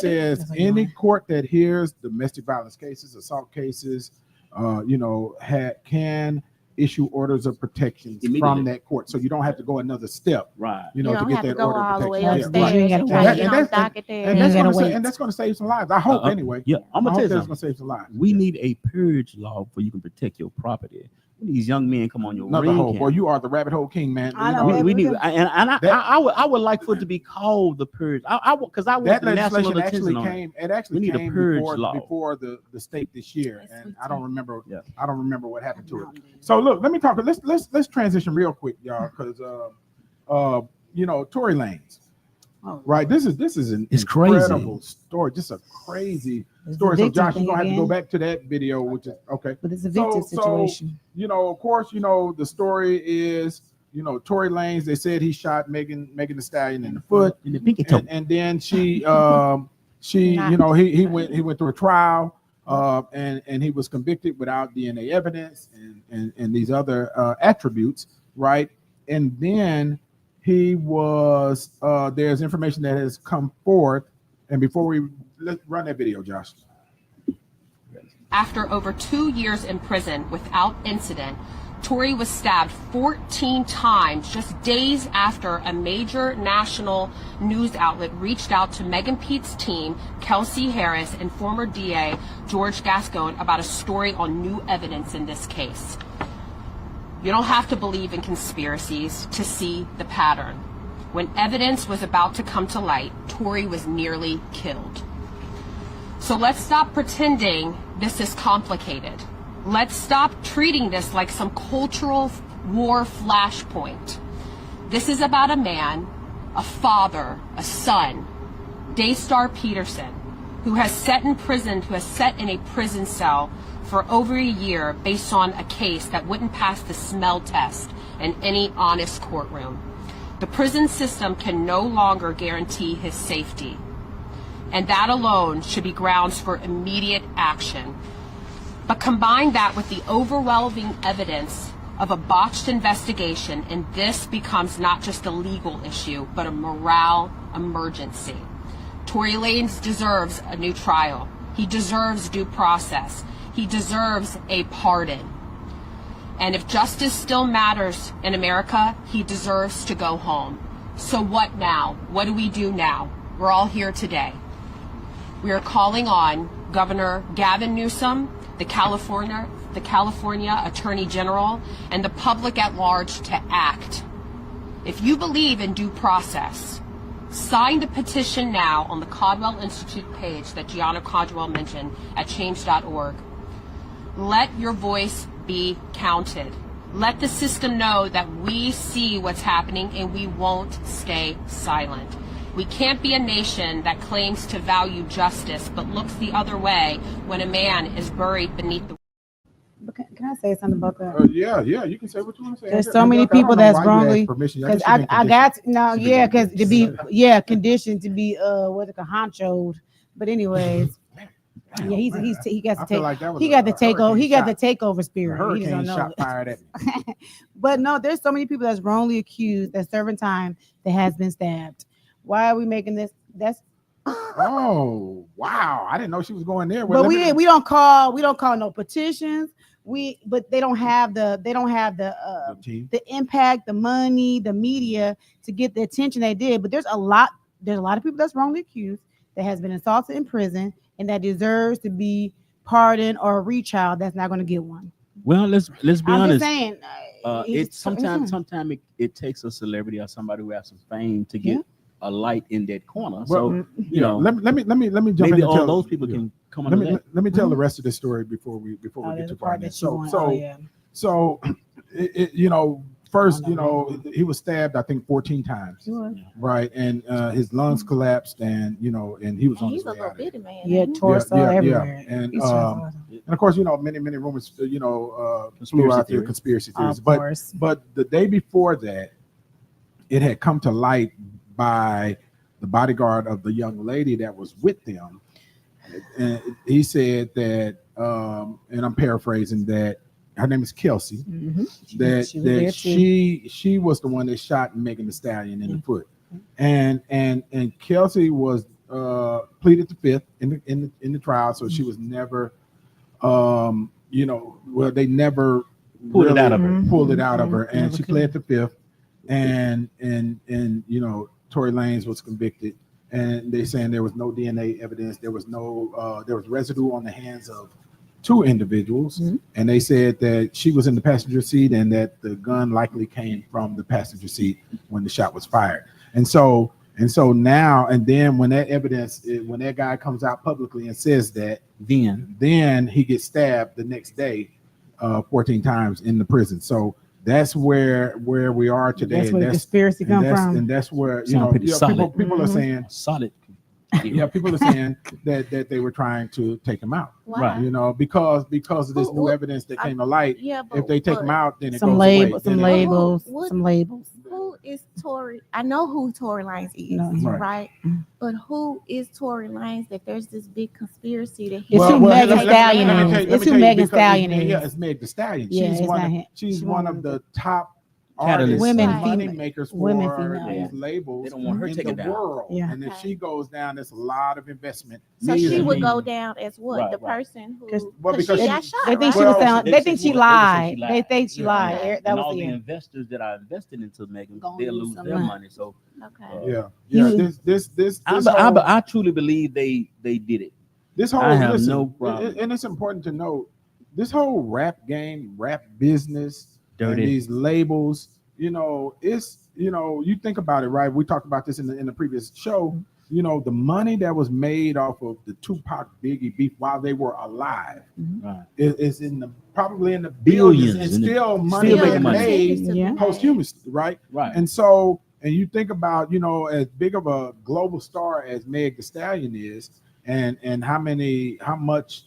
says any court that hears domestic violence cases, assault cases, can issue orders of protection from that court. So you don't have to go another step, right? You know, to get that order of protection. And that's going to save some lives. I hope anyway. Yeah, I'm gonna tell you that's going to save some lives. We need a purge law where you can protect your property. When these young men come on your another hole, boy, you are the rabbit hole king, man. We need, I would like for it to be called the purge. Because I want the national attention on it. It actually came before the state this year, and I don't remember. I don't remember what happened to it. So look, let me talk. Let's transition real quick, y'all, because Tory Lanez. Right, this is an incredible story, just a crazy story. So Josh, you're gonna have to go back to that video, which is okay. But it's a victim situation. Of course, the story is, Tory Lanez. They said he shot Megan Thee Stallion in the foot, in the pinky toe, and then he went through a trial, and he was convicted without DNA evidence and these other attributes, right? And then he was there's information that has come forth, and before let's run that video, Josh. After over 2 years in prison without incident, Tory was stabbed 14 times just days after a major national news outlet reached out to Megan Pete's team, Kelsey Harris, and former DA George Gascon about a story on new evidence in this case. You don't have to believe in conspiracies to see the pattern. When evidence was about to come to light, Tory was nearly killed. So let's stop pretending this is complicated. Let's stop treating this like some cultural war flashpoint. This is about a man, a father, a son, Daystar Peterson, who has sat in a prison cell for over a year based on a case that wouldn't pass the smell test in any honest courtroom. The prison system can no longer guarantee his safety, and that alone should be grounds for immediate action. But combine that with the overwhelming evidence of a botched investigation, and this becomes not just a legal issue, but a morale emergency. Tory Lanez deserves a new trial. He deserves due process. He deserves a pardon. And if justice still matters in America, he deserves to go home. So what now? What do we do now? We're all here today. We are calling on Governor Gavin Newsom, the California Attorney General, and the public at large to act. If you believe in due process, sign the petition now on the Caldwell Institute page that Gianna Caldwell mentioned at change.org. Let your voice be counted. Let the system know that we see what's happening and we won't stay silent. We can't be a nation that claims to value justice but looks the other way when a man is buried beneath the. Can I say something about that? Yeah, you can say what you want to say. There's so many people that's wrongly because I got because to be conditioned to be what honchoed. But anyways, yeah, he got the takeover spirit. He don't know. Shot fired at me. But no, there's so many people that's wrongly accused that's serving time that has been stabbed. Why are we making this? That's oh wow! I didn't know she was going there. Well, but we don't call no petitions. But they don't have the impact, the money, the media to get the attention they did. But there's a lot of people that's wrongly accused that has been assaulted in prison and that deserves to be pardoned or retrial. That's not going to get one. Well, let's be honest. Just saying, sometimes it takes a celebrity or somebody who has some fame to get a light in that corner. So let me jump in. Maybe all those people can come on. Let me tell the rest of the story before we get to part. So first, he was stabbed, I think 14 times, right? And his lungs collapsed, and and he was on his way out. Yeah, torso everywhere. And of course, many rumors, flew out there, conspiracy theories. But the day before that, it had come to light by the bodyguard of the young lady that was with them. And he said that, and I'm paraphrasing, that her name is Kelsey, that she was the one that shot Megan Thee Stallion in the foot. And Kelsey was pleaded the fifth in the trial, so she was never they never pulled it out of her, and she pled the fifth, and Tory Lanez was convicted, and they saying there was no DNA evidence. There was there was residue on the hands of two individuals, and they said that she was in the passenger seat and that the gun likely came from the passenger seat when the shot was fired. And so now, and then when that evidence, when that guy comes out publicly and says that, then he gets stabbed the next day 14 times in the prison. So that's where we are today. That's where the conspiracy come from. And that's where people are saying solid. Yeah, people are saying that they were trying to take him out, right? Because of this new evidence that came to light. Yeah, if they take him out, then it some goes labels, away. some labels, some labels. Who is Tory? I know who Tory Lanez is, right? But who is Tory Lanez? That there's this big conspiracy that it's who Megan Thee Stallion is. It's who Megan Thee Stallion is. Yeah, it's Megan Thee Stallion. Yeah, she's one of the top artists, money makers for these labels. They don't want her taken down. World. Yeah. And if she goes down, there's a lot of investment. So she would go down as what? The person who because she got shot. They think she was down. They think she lied. They think she lied. That was all the investors that are invested into Megan, they'll lose their money. So this I truly believe they did it. This whole I have no problem. And it's important to note this whole rap game, rap business. Dirty. And these labels, it's you think about it, right? We talked about this in the previous show. The money that was made off of the Tupac Biggie beef while they were alive is probably in the billions, and still money made posthumously, right? Right. And so, and you think about as big of a global star as Meg Thee Stallion is, and how much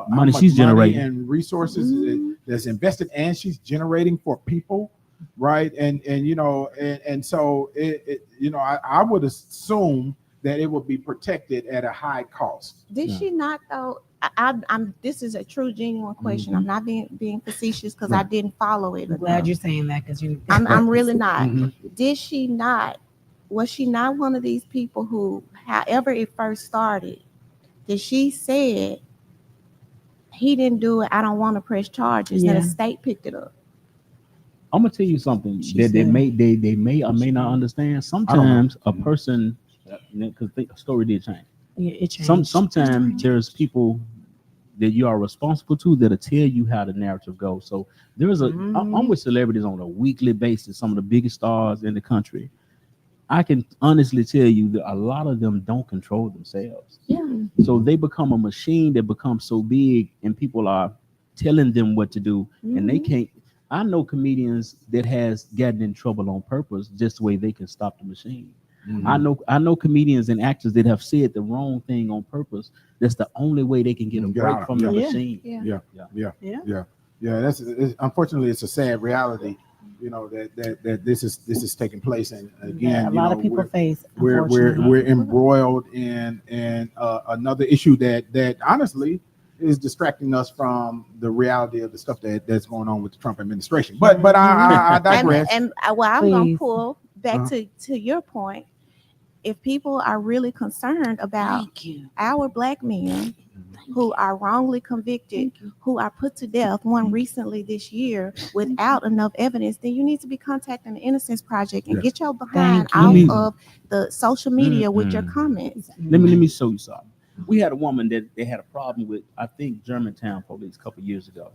money she's generating and resources that's invested, and she's generating for people, right? And so I would assume that it would be protected at a high cost. Did she not though? I'm this is a true genuine question. I'm not being facetious because I didn't follow it. I'm glad you're saying that because I'm really not. Did she not? Was she not one of these people who, however it first started, that she said he didn't do it, I don't want to press charges, and the state picked it up? I'm gonna tell you something that they may or may not understand. Sometimes a person, because the story did change. Yeah, it changed. Sometimes there's people that you are responsible to that'll tell you how the narrative goes. So there's I'm with celebrities on a weekly basis, some of the biggest stars in the country. I can honestly tell you that a lot of them don't control themselves. Yeah. So they become a machine that becomes so big, and people are telling them what to do, and they can't. I know comedians that has gotten in trouble on purpose just the way they can stop the machine. I know comedians and actors that have said the wrong thing on purpose. That's the only way they can get a break from the machine. Yeah. That's unfortunately it's a sad reality, you know, that this is taking place, and again, a lot of people face. We're embroiled in another issue that honestly is distracting us from the reality of the stuff that's going on with the Trump administration. But I digress. And well, I'm gonna pull back to your point. If people are really concerned about our black men who are wrongly convicted, who are put to death, one recently this year, without enough evidence, then you need to be contacting the Innocence Project and get your behind out of the social media with your comments. Let me show you something. We had a woman that they had a problem with, I think, Germantown police a couple years ago.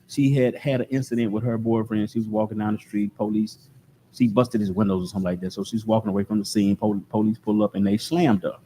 She had an incident with her boyfriend. She was walking down the street, police. She busted his windows or something like that. So she's walking away from the scene. Police pull up and they slammed her.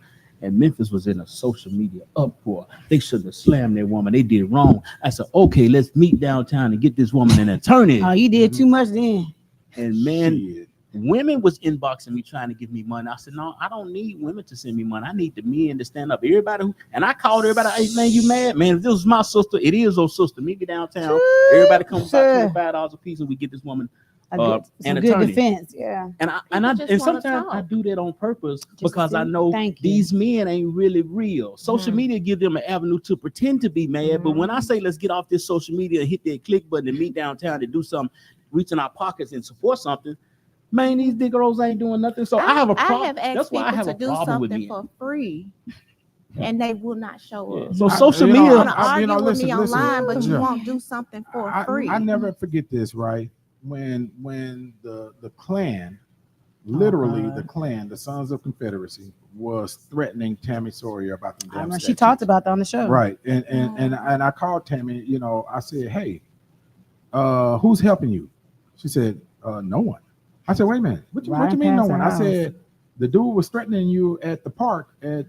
And Memphis was in a social media uproar. They shouldn't have slammed that woman. They did wrong. I said, okay, let's meet downtown and get this woman an attorney. Oh, you did too much then. And man, women was inboxing me trying to give me money. I said, no, I don't need women to send me money. I need the men to stand up. Everybody and I called everybody, hey man, you mad? Man, if this was my sister, it is your sister. Meet me downtown. Everybody comes about $25 a piece and we get this woman an attorney. Defense, and sometimes I do that on purpose because I know these men ain't really real. Social media give them an avenue to pretend to be mad, but when I say let's get off this social media and hit that click button and meet downtown to do something, reach in our pockets and support something, man, these Negroes ain't doing nothing. So I have a problem. That's why I have a problem with me. For free. And they will not show up. So social media, you want to argue with me online, but you won't do something for free. I never forget this, right? When the Klan, literally the Klan, the Sons of Confederacy, was threatening Tammy Sawyer about them. I know she talked about that on the show, right? And I called Tammy. You know, I said, "Hey, who's helping you?" She said, "No one." I said, "Wait a minute. What you mean, no one?" I said, "The dude was threatening you at the park at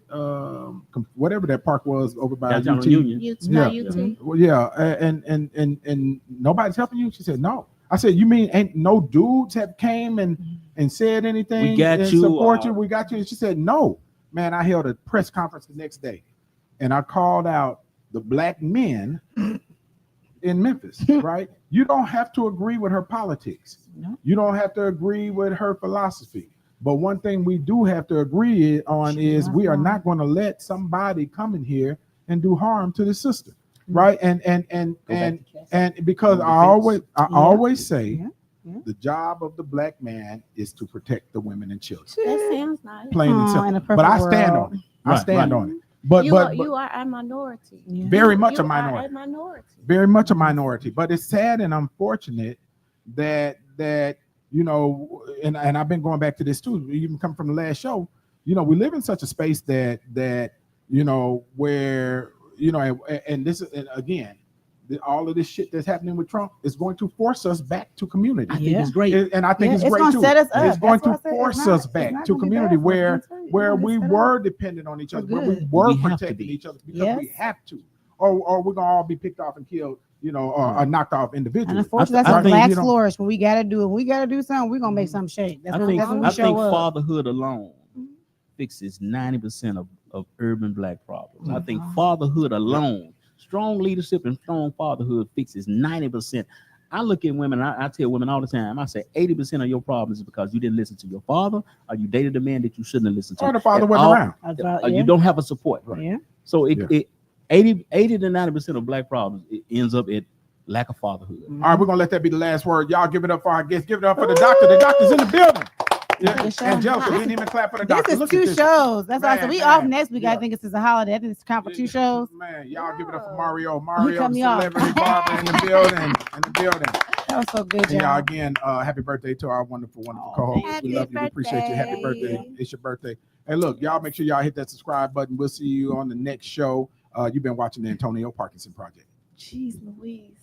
whatever that park was over by UT. UT. Well, yeah, and nobody's helping you." She said, "No." I said, "You mean ain't no dudes have came and said anything? We got and you. Support you. We got you." And she said, "No, man." I held a press conference the next day, and I called out the black men in Memphis. Right? You don't have to agree with her politics. No. You don't have to agree with her philosophy. But one thing we do have to agree on is we are not going to let somebody come in here and do harm to the sister. Right. And because I always say the job of the black man is to protect the women and children. That sounds nice. Plain and simple. But I stand on it. I stand on it. But you are a minority. Very much a minority. Are a minority. Very much a minority. But it's sad and unfortunate that you know, and I've been going back to this too. Even come from the last show. You know, we live in such a space that you know where. You know, and this is, and again, all of this shit that's happening with Trump is going to force us back to community. I think it's great, and I think it's great too. Set us up. It's going to force us back to community where we were dependent on each other, where we were protecting each other because we have to, or we're gonna all be picked off and killed, you know, or knocked off individually. And unfortunately, that's blacks flourish. When we gotta do something, we're gonna make something shake. I think fatherhood alone fixes 90% of urban black problems. I think fatherhood alone, strong leadership and strong fatherhood fixes 90%. I look at women, I tell women all the time, I say 80% of your problems is because you didn't listen to your father, or you dated a man that you shouldn't have listened to. Or the father wasn't around. You don't have a support. Right. Yeah. So 80 to 90% of black problems, it ends up at lack of fatherhood. All right, we're gonna let that be the last word. Y'all give it up for our guests. Give it up for the doctor. The doctor's in the building. Yeah, Angelica, we didn't even clap for the doctor. This is two shows. That's awesome. We off next week. I think it's a holiday. I think it's count for 2 shows. Man, y'all give it up for Mario. Mario, the celebrity barber in the building. That was so good, and y'all again, happy birthday to our wonderful co-host. We love you. We appreciate you. Happy birthday. It's your birthday. Hey, look, y'all make sure y'all hit that subscribe button. We'll see you on the next show. You've been watching the Antonio Parkinson Project. Jeez Louise.